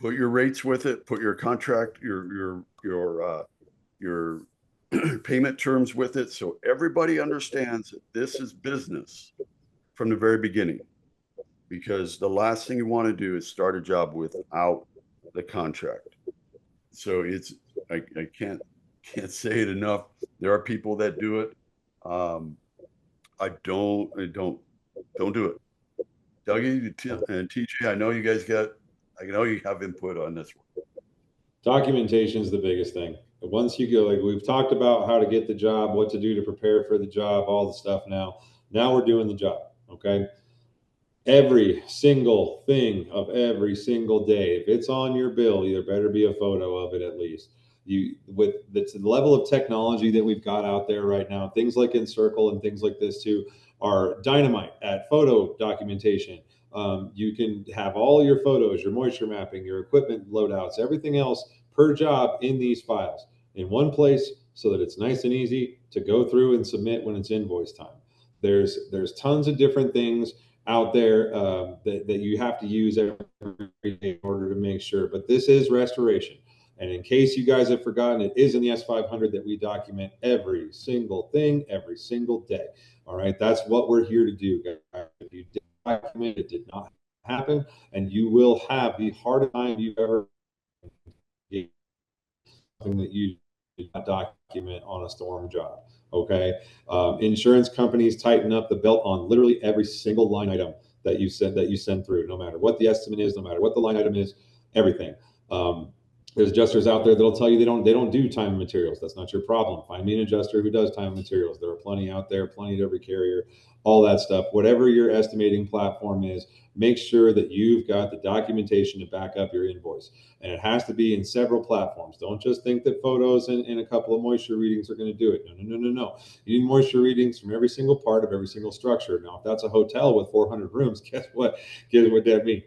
Put your rates with it, put your contract, your payment terms with it, so everybody understands that this is business from the very beginning. Because the last thing you want to do is start a job without the contract. So I can't say it enough. There are people that do it. I don't do it. Dougie and TJ, I know you have input on this one. Documentation is the biggest thing. Once you go, like we've talked about how to get the job, what to do to prepare for the job, all the stuff now we're doing the job. Okay. Every single thing of every single day, if it's on your bill, there better be a photo of it at least. With the level of technology that we've got out there right now, things like Encircle and things like this too are dynamite at photo documentation. You can have all your photos, your moisture mapping, your equipment loadouts, everything else per job in these files in one place so that it's nice and easy to go through and submit when it's invoice time. There's tons of different things out there that you have to use every day in order to make sure. But this is restoration. And in case you guys have forgotten, it is in the S500 that we document every single thing, every single day. All right. That's what we're here to do, guys. If you did document, it did not happen, and you will have the hardest time you've ever something that you did not document on a storm job. Okay. Insurance companies tighten up the belt on literally every single line item that you send through, no matter what the estimate is, no matter what the line item is, everything. There's adjusters out there that'll tell you they don't do time and materials. That's not your problem. Find me an adjuster who does time and materials. There are plenty out there, plenty at every carrier, all that stuff. Whatever your estimating platform is, make sure that you've got the documentation to back up your invoice. And it has to be in several platforms. Don't just think that photos and a couple of moisture readings are going to do it. No. You need moisture readings from every single part of every single structure. Now, if that's a hotel with 400 rooms, guess what? Guess what that means?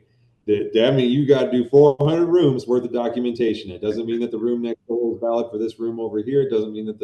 That means you got to do 400 rooms worth of documentation. It doesn't mean that the room next door is valid for this room over here. It doesn't mean that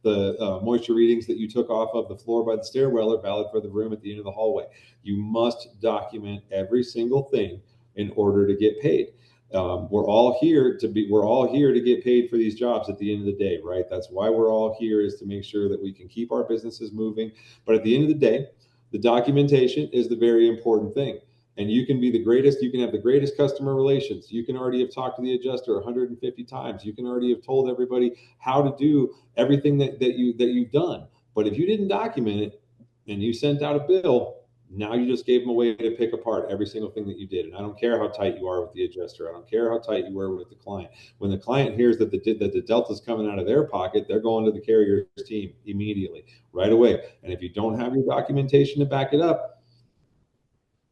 the moisture readings that you took off of the floor by the stairwell are valid for the room at the end of the hallway. You must document every single thing in order to get paid. We're all here to get paid for these jobs at the end of the day, right? That's why we're all here, is to make sure that we can keep our businesses moving. But at the end of the day, the documentation is the very important thing. And you can be the greatest, you can have the greatest customer relations. You can already have talked to the adjuster 150 times. You can already have told everybody how to do everything that you've done. But if you didn't document it and you sent out a bill, now you just gave them a way to pick apart every single thing that you did. And I don't care how tight you are with the adjuster. I don't care how tight you were with the client. When the client hears that the delta's coming out of their pocket, they're going to the carrier's team immediately, right away. And if you don't have your documentation to back it up,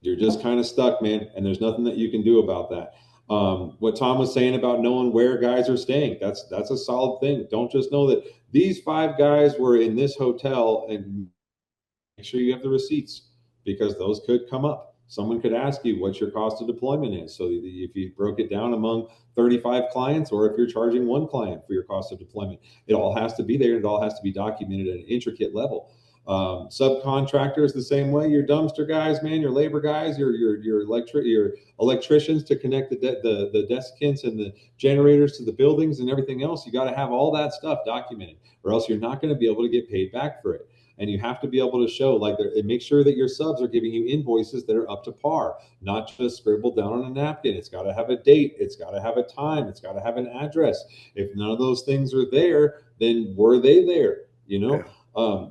you're just kind of stuck, man, and there's nothing that you can do about that. What Tom was saying about knowing where guys are staying, that's a solid thing. Don't just know that these 5 guys were in this hotel, and make sure you have the receipts, because those could come up. Someone could ask you what your cost of deployment is. So if you broke it down among 35 clients, or if you're charging one client for your cost of deployment, it all has to be there. It all has to be documented at an intricate level. Subcontractors the same way. Your dumpster guys, man, your labor guys, your electricians to connect the desiccants and the generators to the buildings and everything else. You got to have all that stuff documented, or else you're not going to be able to get paid back for it. And you have to be able to show, and make sure that your subs are giving you invoices that are up to par, not just scribbled down on a napkin. It's got to have a date. It's got to have a time. It's got to have an address. If none of those things are there, then were they there? You know? Yeah.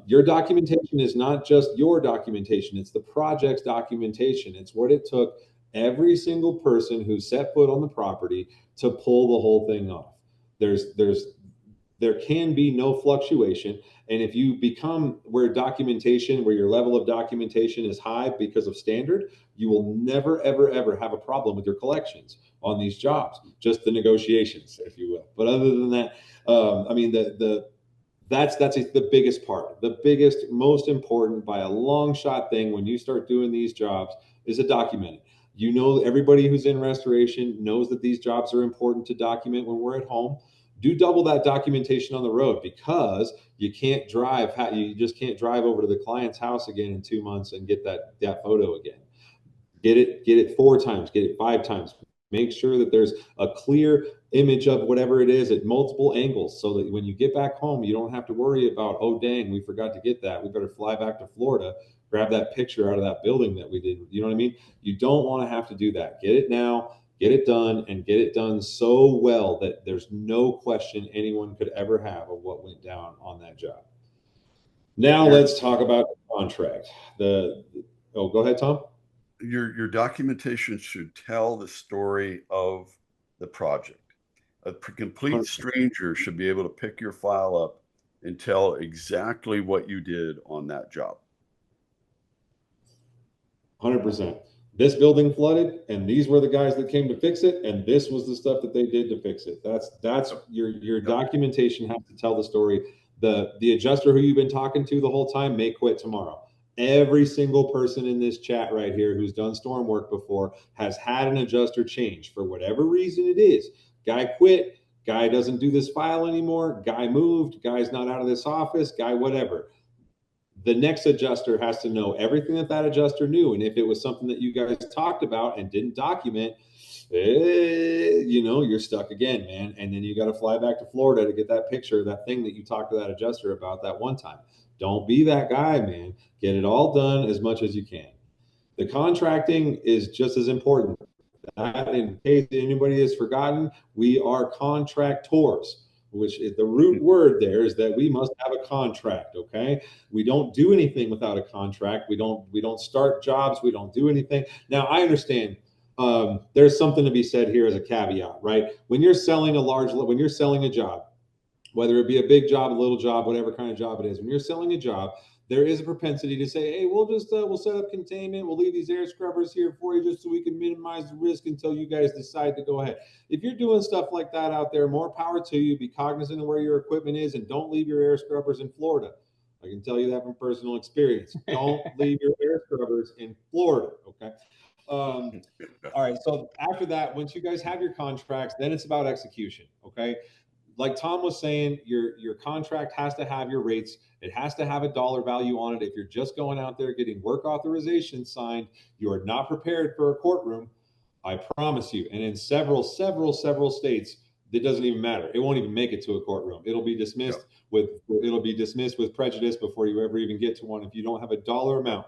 Your documentation is not just your documentation. It's the project's documentation. It's what it took every single person who set foot on the property to pull the whole thing off. There can be no fluctuation. And if you become where your level of documentation is high because of standard, you will never, ever, ever have a problem with your collections on these jobs, just the negotiations, if you will. But other than that, that's the biggest part. The biggest, most important by a long shot thing when you start doing these jobs is to document it. You know, everybody who's in restoration knows that these jobs are important to document when we're at home. Do double that documentation on the road, because you just can't drive over to the client's house again in 2 months and get that photo again. Get it 4 times, get it 5 times. Make sure that there's a clear image of whatever it is at multiple angles, so that when you get back home, you don't have to worry about, oh, dang, we forgot to get that. We better fly back to Florida, grab that picture out of that building that we did. You know what I mean? You don't want to have to do that. Get it now, get it done, and get it done so well that there's no question anyone could ever have of what went down on that job. Now let's talk about the contract. Go ahead, Tom. Your documentation should tell the story of the project. A complete stranger should be able to pick your file up and tell exactly what you did on that job. 100%. This building flooded, and these were the guys that came to fix it, and this was the stuff that they did to fix it. That's your documentation has to tell the story. The adjuster who you've been talking to the whole time may quit tomorrow. Every single person in this chat right here who's done storm work before has had an adjuster change for whatever reason it is. Guy quit, guy doesn't do this file anymore, guy moved, guy's not out of this office, guy whatever. The next adjuster has to know everything that adjuster knew. And if it was something that you guys talked about and didn't document, you're stuck again, man. And then you got to fly back to Florida to get that picture, that thing that you talked to that adjuster about that one time. Don't be that guy, man. Get it all done as much as you can. The contracting is just as important. In case anybody has forgotten, we are contractors. which is the root word there is that we must have a contract. Okay. We don't do anything without a contract. We don't start jobs. We don't do anything. Now I understand there's something to be said here as a caveat, right? When you're selling a job, whether it be a big job, a little job, whatever kind of job it is, when you're selling a job, there is a propensity to say, hey, we'll set up containment. We'll leave these air scrubbers here for you just so we can minimize the risk until you guys decide to go ahead. If you're doing stuff like that out there, more power to you. Be cognizant of where your equipment is and don't leave your air scrubbers in Florida. I can tell you that from personal experience. Don't leave your air scrubbers in Florida, okay? All right, so after that, once you guys have your contracts, then it's about execution, okay? Like Tom was saying, your contract has to have your rates. It has to have a dollar value on it. If you're just going out there getting work authorization signed, you are not prepared for a courtroom. I promise you. And in several states, it doesn't even matter. It won't even make it to a courtroom. It'll be dismissed with prejudice before you ever even get to one if you don't have a dollar amount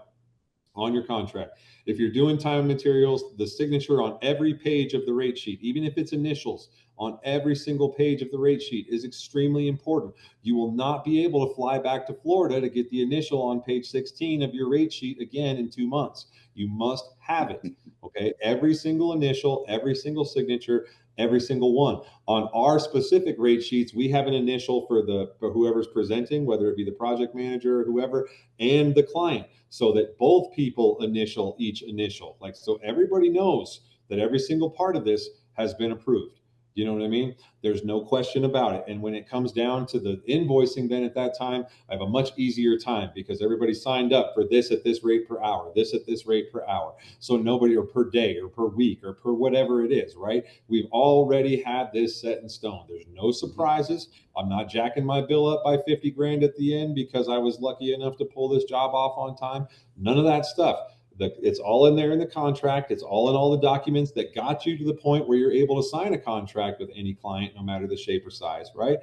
on your contract. If you're doing time and materials, the signature on every page of the rate sheet, even if it's initials on every single page of the rate sheet, is extremely important. You will not be able to fly back to Florida to get the initial on page 16 of your rate sheet again in 2 months. You must have it. Okay. Every single initial, every single signature, every single one. On our specific rate sheets, we have an initial for whoever's presenting, whether it be the project manager or whoever, and the client, so that both people initial each initial. So everybody knows that every single part of this has been approved. You know what I mean? There's no question about it. And when it comes down to the invoicing, then at that time, I have a much easier time because everybody signed up for this at this rate per hour, this at this rate per hour. So nobody, or per day or per week or per whatever it is, right? We've already had this set in stone. There's no surprises. I'm not jacking my bill up by 50 grand at the end because I was lucky enough to pull this job off on time. None of that stuff. It's all in there in the contract. It's all in all the documents that got you to the point where you're able to sign a contract with any client, no matter the shape or size, right?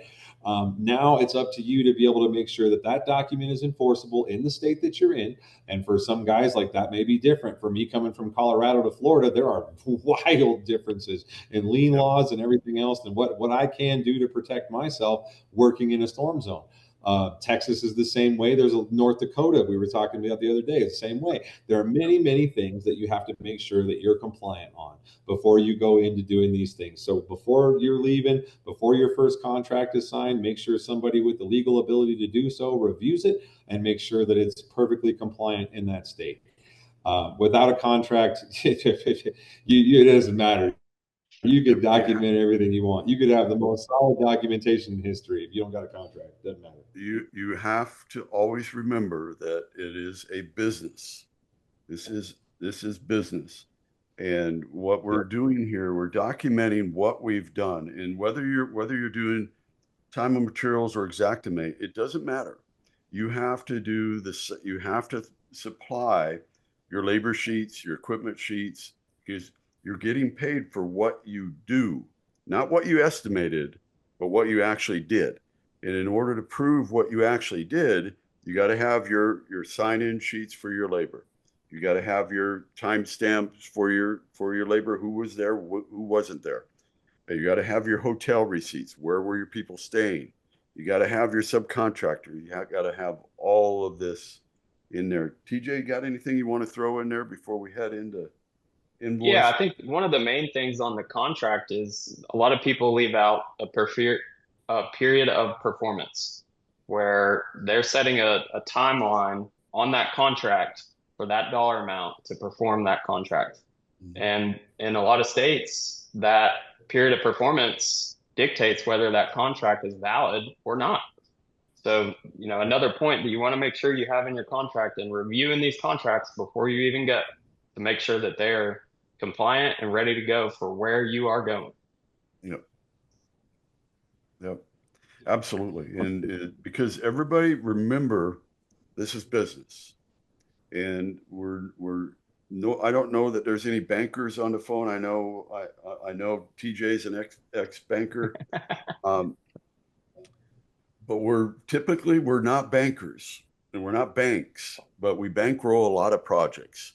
Now it's up to you to be able to make sure that that document is enforceable in the state that you're in. And for some guys, like, that may be different. For me, coming from Colorado to Florida, there are wild differences in lien laws and everything else, and what I can do to protect myself working in a storm zone. Texas is the same way. There's a North Dakota we were talking about the other day, the same way. There are many, many things that you have to make sure that you're compliant on before you go into doing these things. So before you're leaving, before your first contract is signed, make sure somebody with the legal ability to do so reviews it and make sure that it's perfectly compliant in that state. Without a contract, it doesn't matter. You could document everything you want. You could have the most solid documentation in history. If you don't got a contract, it doesn't matter. You have to always remember that it is a business. This is business. And what we're doing here, we're documenting what we've done. And whether you're doing time and materials or Xactimate, it doesn't matter. You have to do this. You have to supply your labor sheets, your equipment sheets, because you're getting paid for what you do, not what you estimated, but what you actually did. And in order to prove what you actually did, you got to have your sign-in sheets for your labor. You got to have your timestamps for your labor, who was there, who wasn't there. And you got to have your hotel receipts. Where were your people staying? You got to have your subcontractor. You got to have all of this in there. TJ, got anything you want to throw in there before we head into invoice? Yeah, I think one of the main things on the contract is a lot of people leave out a period of performance where they're setting a timeline on that contract for that dollar amount to perform that contract. Mm-hmm. And in a lot of states, that period of performance dictates whether that contract is valid or not. So, another point that you want to make sure you have in your contract and reviewing these contracts before you even get to make sure that they're compliant and ready to go for where you are going. Yep, absolutely. And because everybody, remember, this is business, and I don't know that there's any bankers on the phone. I know TJ's an ex banker, but we're not bankers and we're not banks, but we bankroll a lot of projects.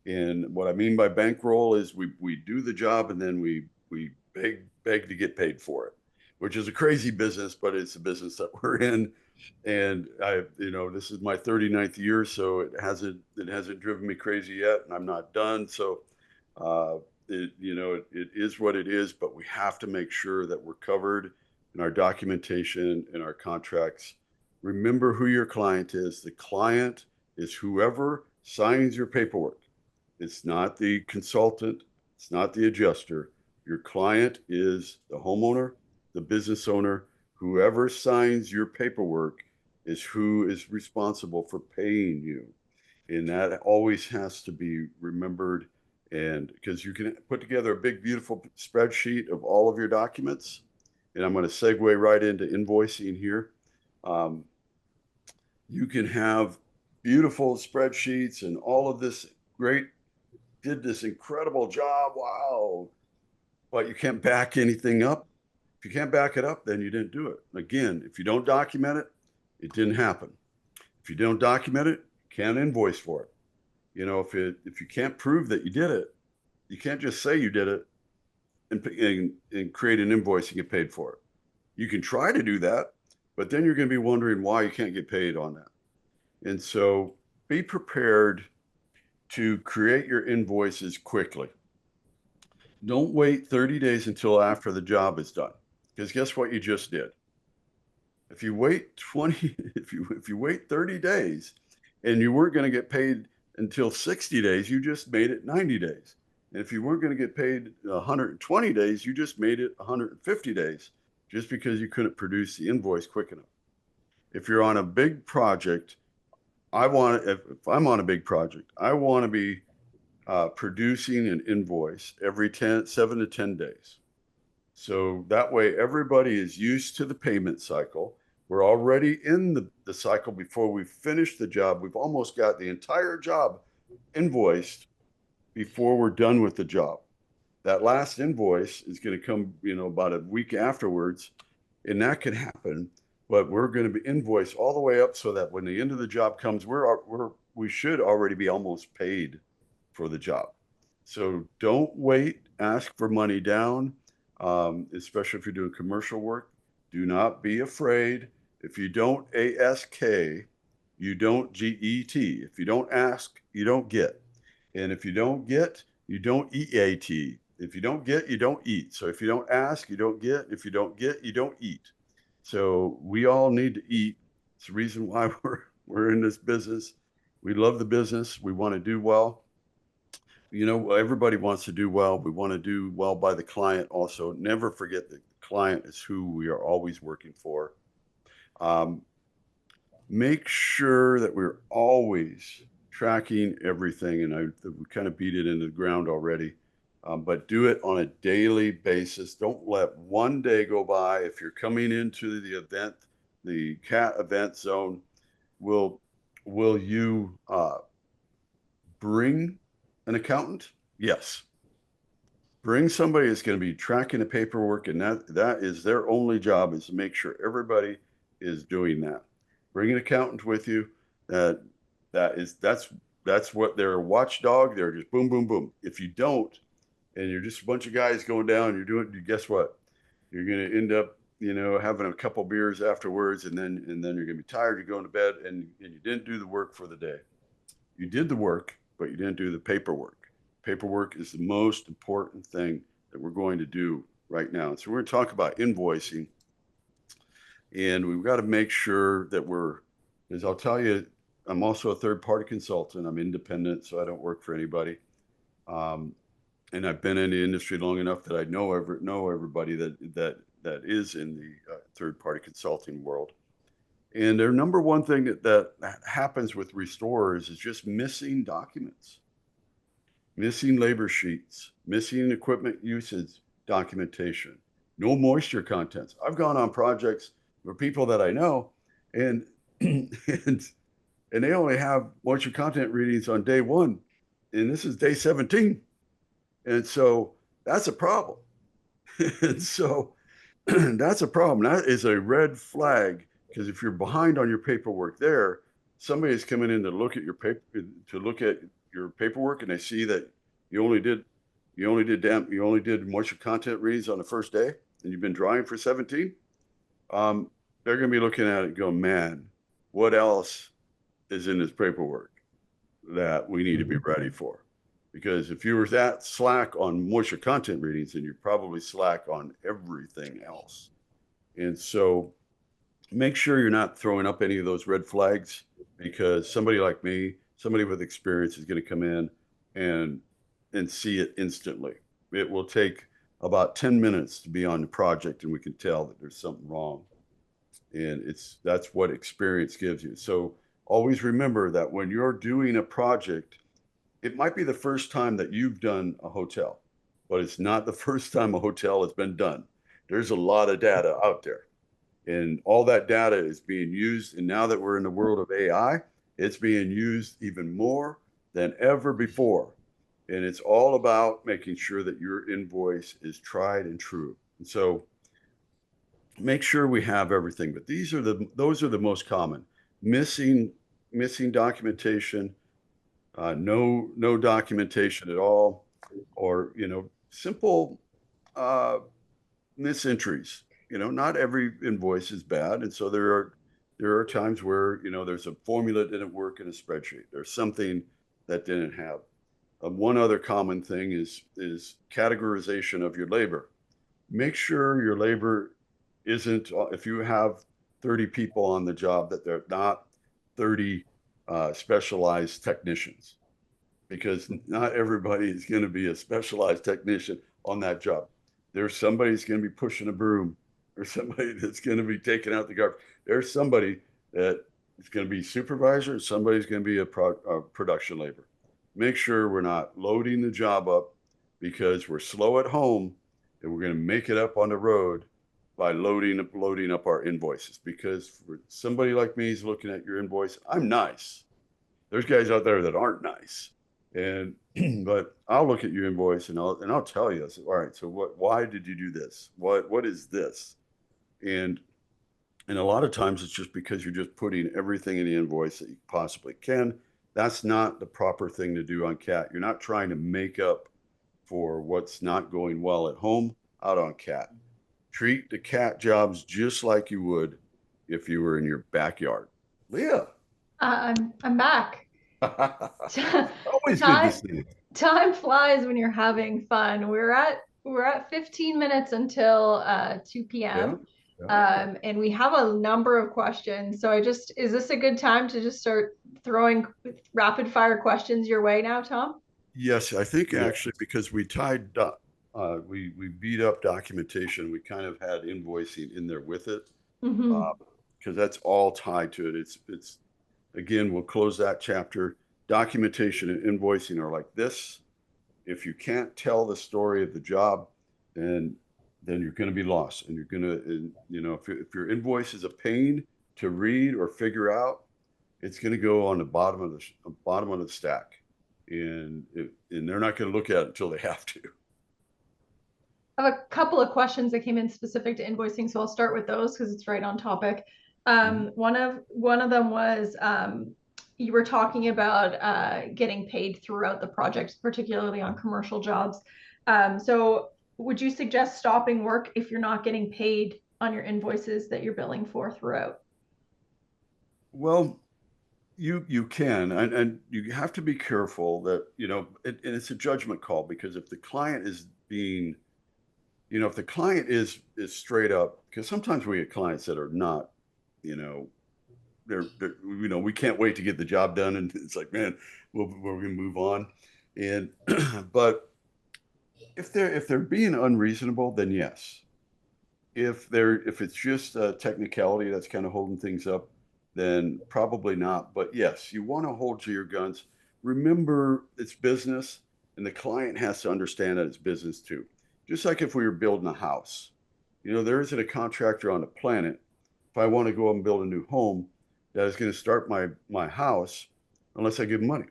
And what I mean by bankroll is we do the job and then we beg to get paid for it. which is a crazy business, but it's a business that we're in. And this is my 39th year, so it hasn't driven me crazy yet, and I'm not done. So, it is what it is, but we have to make sure that we're covered in our documentation, in our contracts. Remember who your client is. The client is whoever signs your paperwork. It's not the consultant. It's not the adjuster. Your client is the homeowner, the business owner. Whoever signs your paperwork is who is responsible for paying you. And that always has to be remembered. And because you can put together a big, beautiful spreadsheet of all of your documents. And I'm going to segue right into invoicing here. You can have beautiful spreadsheets and all of this great, did this incredible job. Wow. But you can't back anything up. If you can't back it up, then you didn't do it. Again, if you don't document it, it didn't happen. If you don't document it, you can't invoice for it. If you can't prove that you did it, you can't just say you did it and create an invoice and get paid for it. You can try to do that, but then you're going to be wondering why you can't get paid on that. And so be prepared to create your invoices quickly. Don't wait 30 days until after the job is done, because guess what you just did? If you wait if you wait 30 days and you weren't going to get paid until 60 days, you just made it 90 days. And if you weren't going to get paid 120 days, you just made it 150 days, just because you couldn't produce the invoice quick enough. If you're on a big project, if I'm on a big project, I want to be producing an invoice every 7 to 10 days. So that way everybody is used to the payment cycle. We're already in the cycle before we finish the job. We've almost got the entire job invoiced before we're done with the job. That last invoice is going to come, about a week afterwards, and that could happen. But we're going to be invoiced all the way up so that when the end of the job comes, we should already be almost paid for the job. So don't wait. Ask for money down, especially if you're doing commercial work. Do not be afraid. If you don't ask, you don't get. If you don't ask, you don't get. And if you don't get, you don't eat. If you don't get, you don't eat. So if you don't ask, you don't get. If you don't get, you don't eat. So we all need to eat. It's the reason why we're in this business. We love the business. We want to do well. Everybody wants to do well. We want to do well by the client also. Never forget that the client is who we are always working for. Make sure that we're always tracking everything. And we kind of beat it into the ground already. But do it on a daily basis. Don't let one day go by. If you're coming into the event, the CAT event zone, will you bring an accountant? Yes. Bring somebody that's going to be tracking the paperwork, and that is their only job, is to make sure everybody is doing that. Bring an accountant with you. That's what their watchdog. They're just boom, boom, boom. If you don't, and you're just a bunch of guys going down, guess what? You're going to end up, having a couple beers afterwards, and then you're going to be tired, you're going to bed, and you didn't do the work for the day. You did the work, but you didn't do the paperwork. Paperwork is the most important thing that we're going to do right now. So we're going to talk about invoicing, and we've got to make sure that as I'll tell you, I'm also a third-party consultant. I'm independent, so I don't work for anybody. And I've been in the industry long enough that I know everybody that is in the third-party consulting world. And their number one thing that happens with restorers is just missing documents, missing labor sheets, missing equipment usage documentation, no moisture contents. I've gone on projects for people that I know, and and they only have moisture content readings on day 1, and this is day 17. And so that's a problem. And so that's a problem. That is a red flag, because if you're behind on your paperwork there, somebody's coming in to look at your paperwork, and they see that you only did moisture content reads on the first day. and you've been drawing for 17, they're going to be looking at it and going, man, what else is in this paperwork that we need to be ready for? Because if you were that slack on moisture content readings, then you're probably slack on everything else. And so make sure you're not throwing up any of those red flags, because somebody like me, somebody with experience, is going to come in and see it instantly. It will take about 10 minutes to be on the project and we can tell that there's something wrong. And that's what experience gives you. So always remember that when you're doing a project, it might be the first time that you've done a hotel, but it's not the first time a hotel has been done. There's a lot of data out there, and all that data is being used. And now that we're in the world of AI, it's being used even more than ever before. And it's all about making sure that your invoice is tried and true. And so make sure we have everything. But those are the most common: missing documentation, no documentation at all, or simple misentries. Not every invoice is bad, and so there are times where there's a formula that didn't work in a spreadsheet. There's something that didn't have. One other common thing is categorization of your labor. Make sure your labor isn't, if you have 30 people on the job, that they're not 30 specialized technicians, because not everybody is going to be a specialized technician on that job. There's somebody who's going to be pushing a broom. There's somebody that's going to be taking out the garbage. There's somebody that is going to be supervisor. Somebody's going to be a production labor. Make sure we're not loading the job up because we're slow at home, and we're going to make it up on the road by loading up our invoices. Because for somebody like me who's looking at your invoice, I'm nice. There's guys out there that aren't nice. And but I'll look at your invoice and I'll tell you, I say, all right, so why did you do this? What is this? And a lot of times it's just because you're just putting everything in the invoice that you possibly can. That's not the proper thing to do on CAT. You're not trying to make up for what's not going well at home out on CAT. Treat the CAT jobs just like you would if you were in your backyard. Leah. I'm back. Always good to see you. Time flies when you're having fun. We're at 15 minutes until 2 p.m. Yeah. And we have a number of questions. So is this a good time to just start throwing rapid fire questions your way now, Tom? Yes, I think actually, because we tied up, we beat up documentation. We kind of had invoicing in there with it, because that's all tied to it. It's again, we'll close that chapter. Documentation and invoicing are like this. If you can't tell the story of the job, then you're going to be lost, and you're going to, if your invoice is a pain to read or figure out, it's going to go on the bottom of the stack, and they're not going to look at it until they have to. I have a couple of questions that came in specific to invoicing, so I'll start with those because it's right on topic. One of them was you were talking about getting paid throughout the project, particularly on commercial jobs. So would you suggest stopping work if you're not getting paid on your invoices that you're billing for throughout? Well, you can, and you have to be careful that, and it's a judgment call, because if the client is being, if the client is straight up, because sometimes we get clients that are not, they're we can't wait to get the job done, and it's like, man, we're going to move on. And but if they're being unreasonable, then yes. If it's just a technicality that's kind of holding things up, then probably not. But yes, you want to hold to your guns. Remember, it's business, and the client has to understand that it's business too. Just like if we were building a house, there isn't a contractor on the planet, if I want to go and build a new home, that is going to start my house unless I give him money.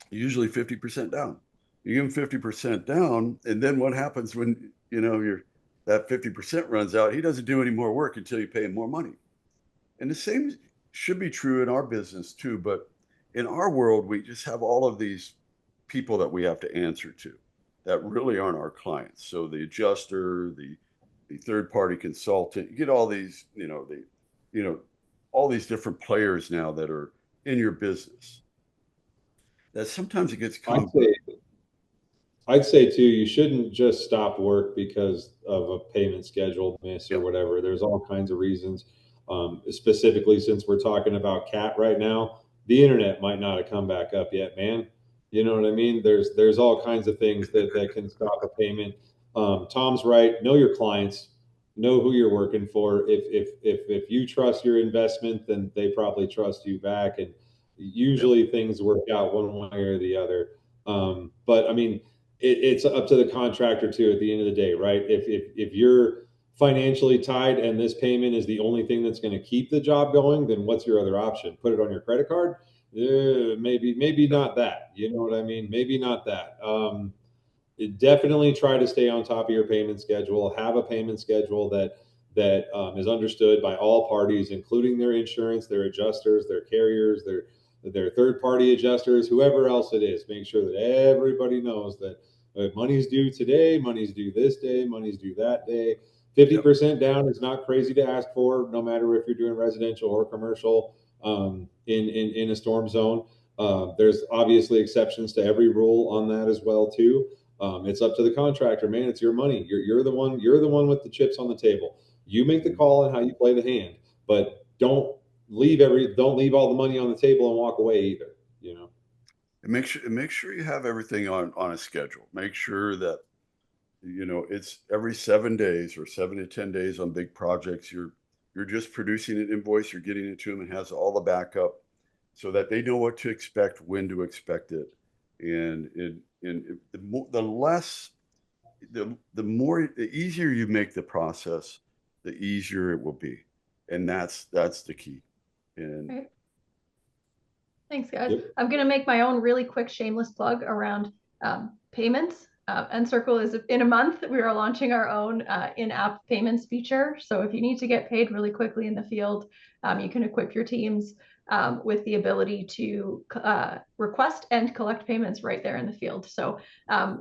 Usually 50% down. You give him 50% down, and then what happens when that 50% runs out? He doesn't do any more work until you pay him more money. And the same should be true in our business too. But in our world, we just have all of these people that we have to answer to that really aren't our clients. So the adjuster, the the third-party consultant. You get all these, all these different players now that are in your business. That sometimes it gets complicated. I'd say too, you shouldn't just stop work because of a payment schedule miss or whatever. There's all kinds of reasons. Specifically, since we're talking about CAT right now, the internet might not have come back up yet, man. You know what I mean? There's all kinds of things that can stop a payment. Tom's right. Know your clients. Know who you're working for. If you trust your investment, then they probably trust you back. And usually things work out one way or the other. But I mean, it's up to the contractor too at the end of the day, right? If you're financially tied and this payment is the only thing that's going to keep the job going, then what's your other option? Put it on your credit card? Maybe not that. You know what I mean? Maybe not that. Definitely try to stay on top of your payment schedule. Have a payment schedule that is understood by all parties, including their insurance, their adjusters, their carriers, their third-party adjusters, whoever else it is. Make sure that everybody knows that money's due today, money's due this day, money's due that day. 50% down is not crazy to ask for, no matter if you're doing residential or commercial in a storm zone. There's obviously exceptions to every rule on that as well too. It's up to the contractor, man. It's your money. You're the one with the chips on the table. You make the call on how you play the hand, but don't leave all the money on the table and walk away either. You know. And make sure you have everything on a schedule. Make sure that it's every 7 days or 7 to 10 days on big projects. You're just producing an invoice. You're getting it to them. It has all the backup, so that they know what to expect, when to expect it, and the easier you make the process, the easier it will be, and that's the key. And right. Thanks, guys. Yep. I'm going to make my own really quick shameless plug around payments. Encircle is in a month. We are launching our own in-app payments feature. So if you need to get paid really quickly in the field, you can equip your teams with the ability to request and collect payments right there in the field. So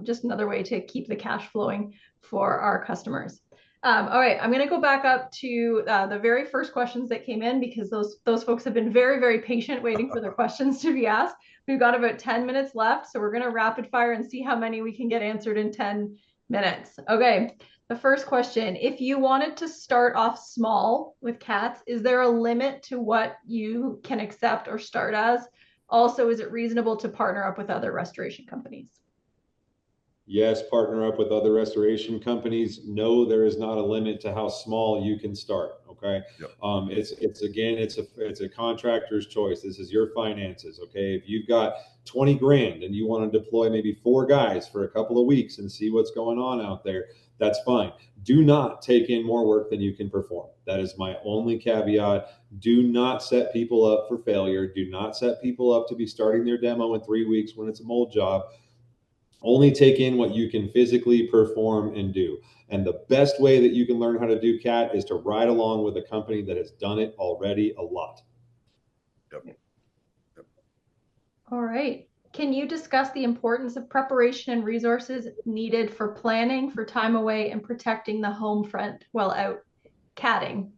just another way to keep the cash flowing for our customers. All right, I'm going to go back up to the very first questions that came in, because those folks have been very, very patient waiting for their questions to be asked. We've got about 10 minutes left, so we're going to rapid fire and see how many we can get answered in 10 minutes. Okay, the first question: if you wanted to start off small with cats, is there a limit to what you can accept or start as? Also, is it reasonable to partner up with other restoration companies? Yes, partner up with other restoration companies. No, there is not a limit to how small you can start. Okay. Yep. It's a contractor's choice. This is your finances. Okay. If you've got 20 grand and you want to deploy maybe 4 guys for a couple of weeks and see what's going on out there, that's fine. Do not take in more work than you can perform. That is my only caveat. Do not set people up for failure. Do not set people up to be starting their demo in 3 weeks when it's a mold job. Only take in what you can physically perform and do. And the best way that you can learn how to do CAT is to ride along with a company that has done it already a lot. Yep. All right. Can you discuss the importance of preparation and resources needed for planning for time away and protecting the home front while out catting?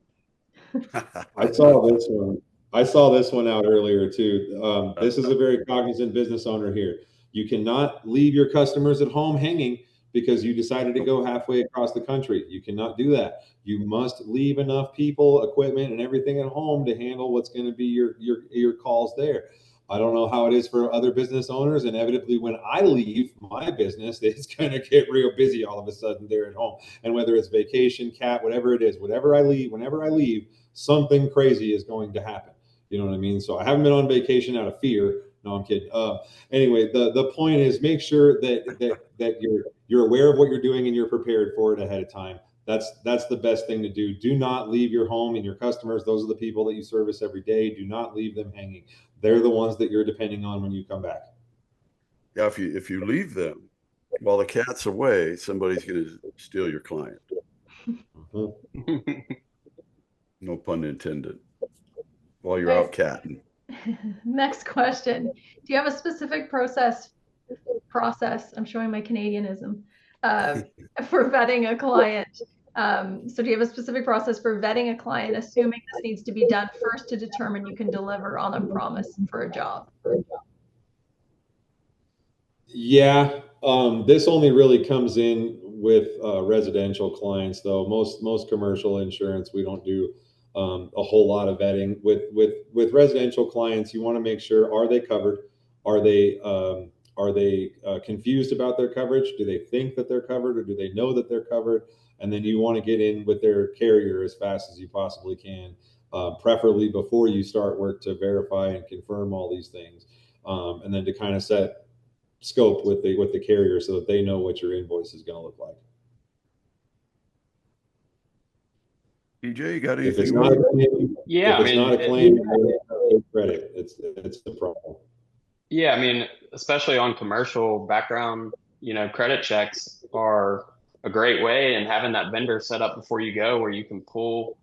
I saw this one out earlier too. This is a very cognizant business owner here. You cannot leave your customers at home hanging because you decided to go halfway across the country. You cannot do that. You must leave enough people, equipment, and everything at home to handle what's going to be your calls there. I don't know how it is for other business owners. Inevitably, when I leave my business, it's going to get real busy all of a sudden there at home. And whether it's vacation, CAT, whatever it is, whenever I leave, something crazy is going to happen. You know what I mean? So I haven't been on vacation out of fear. No, I'm kidding. Anyway, the point is, make sure that you're aware of what you're doing and you're prepared for it ahead of time. That's the best thing to do. Do not leave your home and your customers. Those are the people that you service every day. Do not leave them hanging. They're the ones that you're depending on when you come back. Yeah, if you leave them while the cat's away, somebody's going to steal your client. No pun intended. While you're out catting. Next question. Do you have a specific process, I'm showing my Canadianism, for vetting a client? So do you have a specific process for vetting a client, assuming this needs to be done first to determine you can deliver on a promise for a job? Yeah, this only really comes in with residential clients, though. Most commercial insurance, we don't do a whole lot of vetting. With residential clients, you want to make sure, are they covered? Are they confused about their coverage? Do they think that they're covered, or do they know that they're covered? And then you want to get in with their carrier as fast as you possibly can, preferably before you start work, to verify and confirm all these things, and then to kind of set scope with the carrier so that they know what your invoice is going to look like. TJ, you got anything? If it's not a claim, Yeah, if it's not a claim, credit. It's the problem. Yeah, I mean, especially on commercial background, credit checks are a great way, and having that vendor set up before you go where you can pull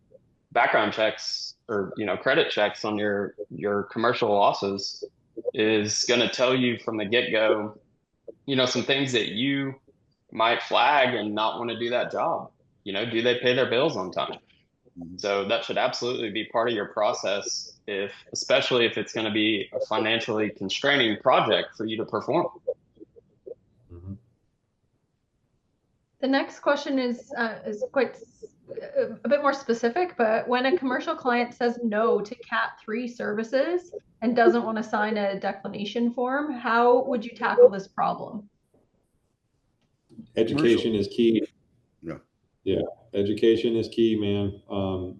background checks or, credit checks on your commercial losses is going to tell you from the get-go, some things that you might flag and not want to do that job. Do they pay their bills on time? So that should absolutely be part of your process, especially if it's going to be a financially constraining project for you to perform. Mm-hmm. The next question is quite a bit more specific, but when a commercial client says no to Cat 3 services and doesn't want to sign a declination form, how would you tackle this problem? Education is key. Yeah. Education is key, man.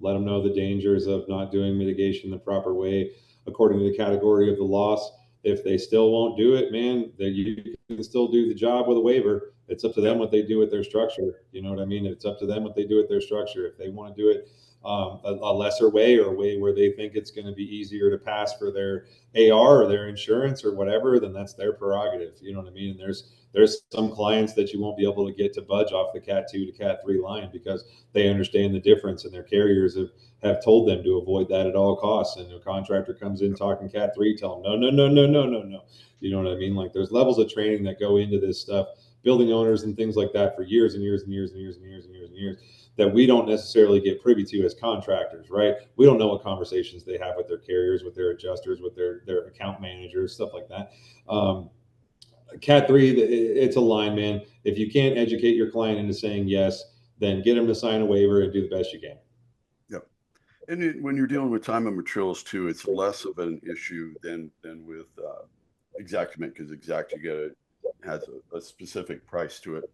Let them know the dangers of not doing mitigation the proper way according to the category of the loss. If they still won't do it, man, then you can still do the job with a waiver. It's up to them what they do with their structure. You know what I mean? It's up to them what they do with their structure. If they want to do it a lesser way, or a way where they think it's going to be easier to pass for their AR or their insurance or whatever, then that's their prerogative. You know what I mean? And there's some clients that you won't be able to get to budge off the Cat 2 to Cat 3 line because they understand the difference, and their carriers have told them to avoid that at all costs. And the contractor comes in talking Cat 3, tell them, no. You know what I mean? Like, there's levels of training that go into this stuff, building owners and things like that, for years and years and years and years and years and years and years, that we don't necessarily get privy to as contractors, right? We don't know what conversations they have with their carriers, with their adjusters, with their account managers, stuff like that. Cat 3, it's a line, man. If you can't educate your client into saying yes, then get them to sign a waiver and do the best you can. Yep. And when you're dealing with time and materials too, it's less of an issue than with Exactiment, because Exact has a specific price to it,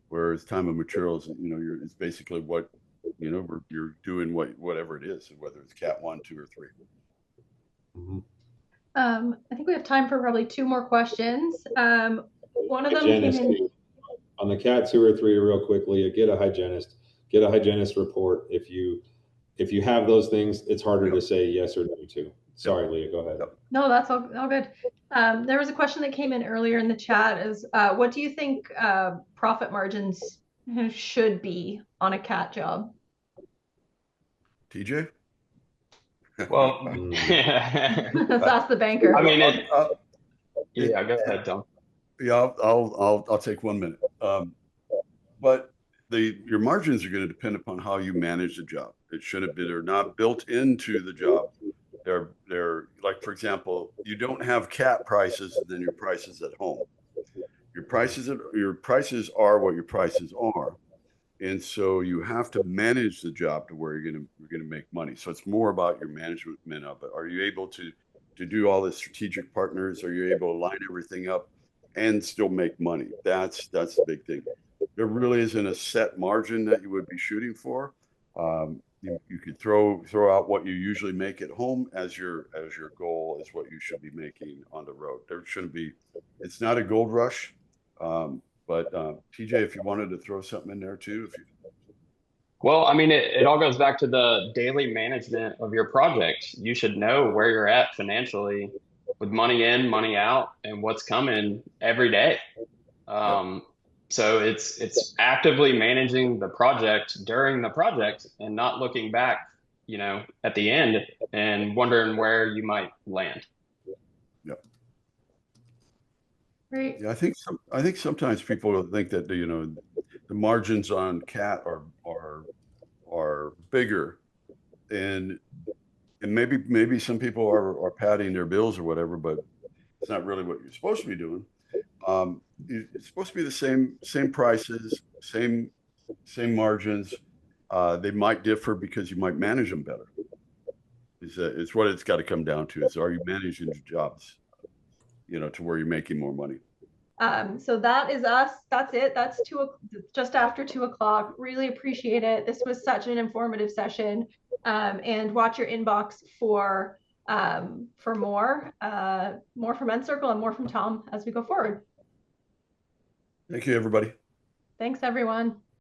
whereas time and materials, it's basically what you're doing, whatever it is, whether it's Cat 1, 2, or 3. Mm-hmm. I think we have time for probably 2 more questions. One of them came in on the Cat 2 or 3 real quickly. Get a hygienist report. If you have those things, it's harder to say yes or no to. Sorry, Leah, go ahead. No, that's all good. There was a question that came in earlier in the chat, is what do you think profit margins should be on a Cat job? TJ? Well, let's ask the banker. I mean, yeah, go ahead, Tom. Yeah, I'll take 1 minute. But your margins are going to depend upon how you manage the job. It shouldn't be, they're not built into the job. They're like, for example, you don't have Cat prices and then your prices at home. Your prices are what your prices are. And so you have to manage the job to where you're going to make money. So it's more about your management of it. Are you able to do all the strategic partners? Are you able to line everything up and still make money? That's the big thing. There really isn't a set margin that you would be shooting for. You could throw out what you usually make at home as your goal is what you should be making on the road. There shouldn't be. It's not a gold rush. But TJ, if you wanted to throw something in there too. Well, I mean, it all goes back to the daily management of your project. You should know where you're at financially with money in, money out, and what's coming every day. So it's actively managing the project during the project and not looking back, at the end and wondering where you might land. Right. Yeah, I think sometimes people think that the margins on Cat are bigger, and maybe some people are padding their bills or whatever, but it's not really what you're supposed to be doing. It's supposed to be the same prices, same margins. They might differ because you might manage them better. It's what it's got to come down to. Is, are you managing your jobs, to where you're making more money? So that is us. That's it. That's just after 2 o'clock. Really appreciate it. This was such an informative session. And watch your inbox for more from Encircle and more from Tom as we go forward. Thank you, everybody. Thanks, everyone.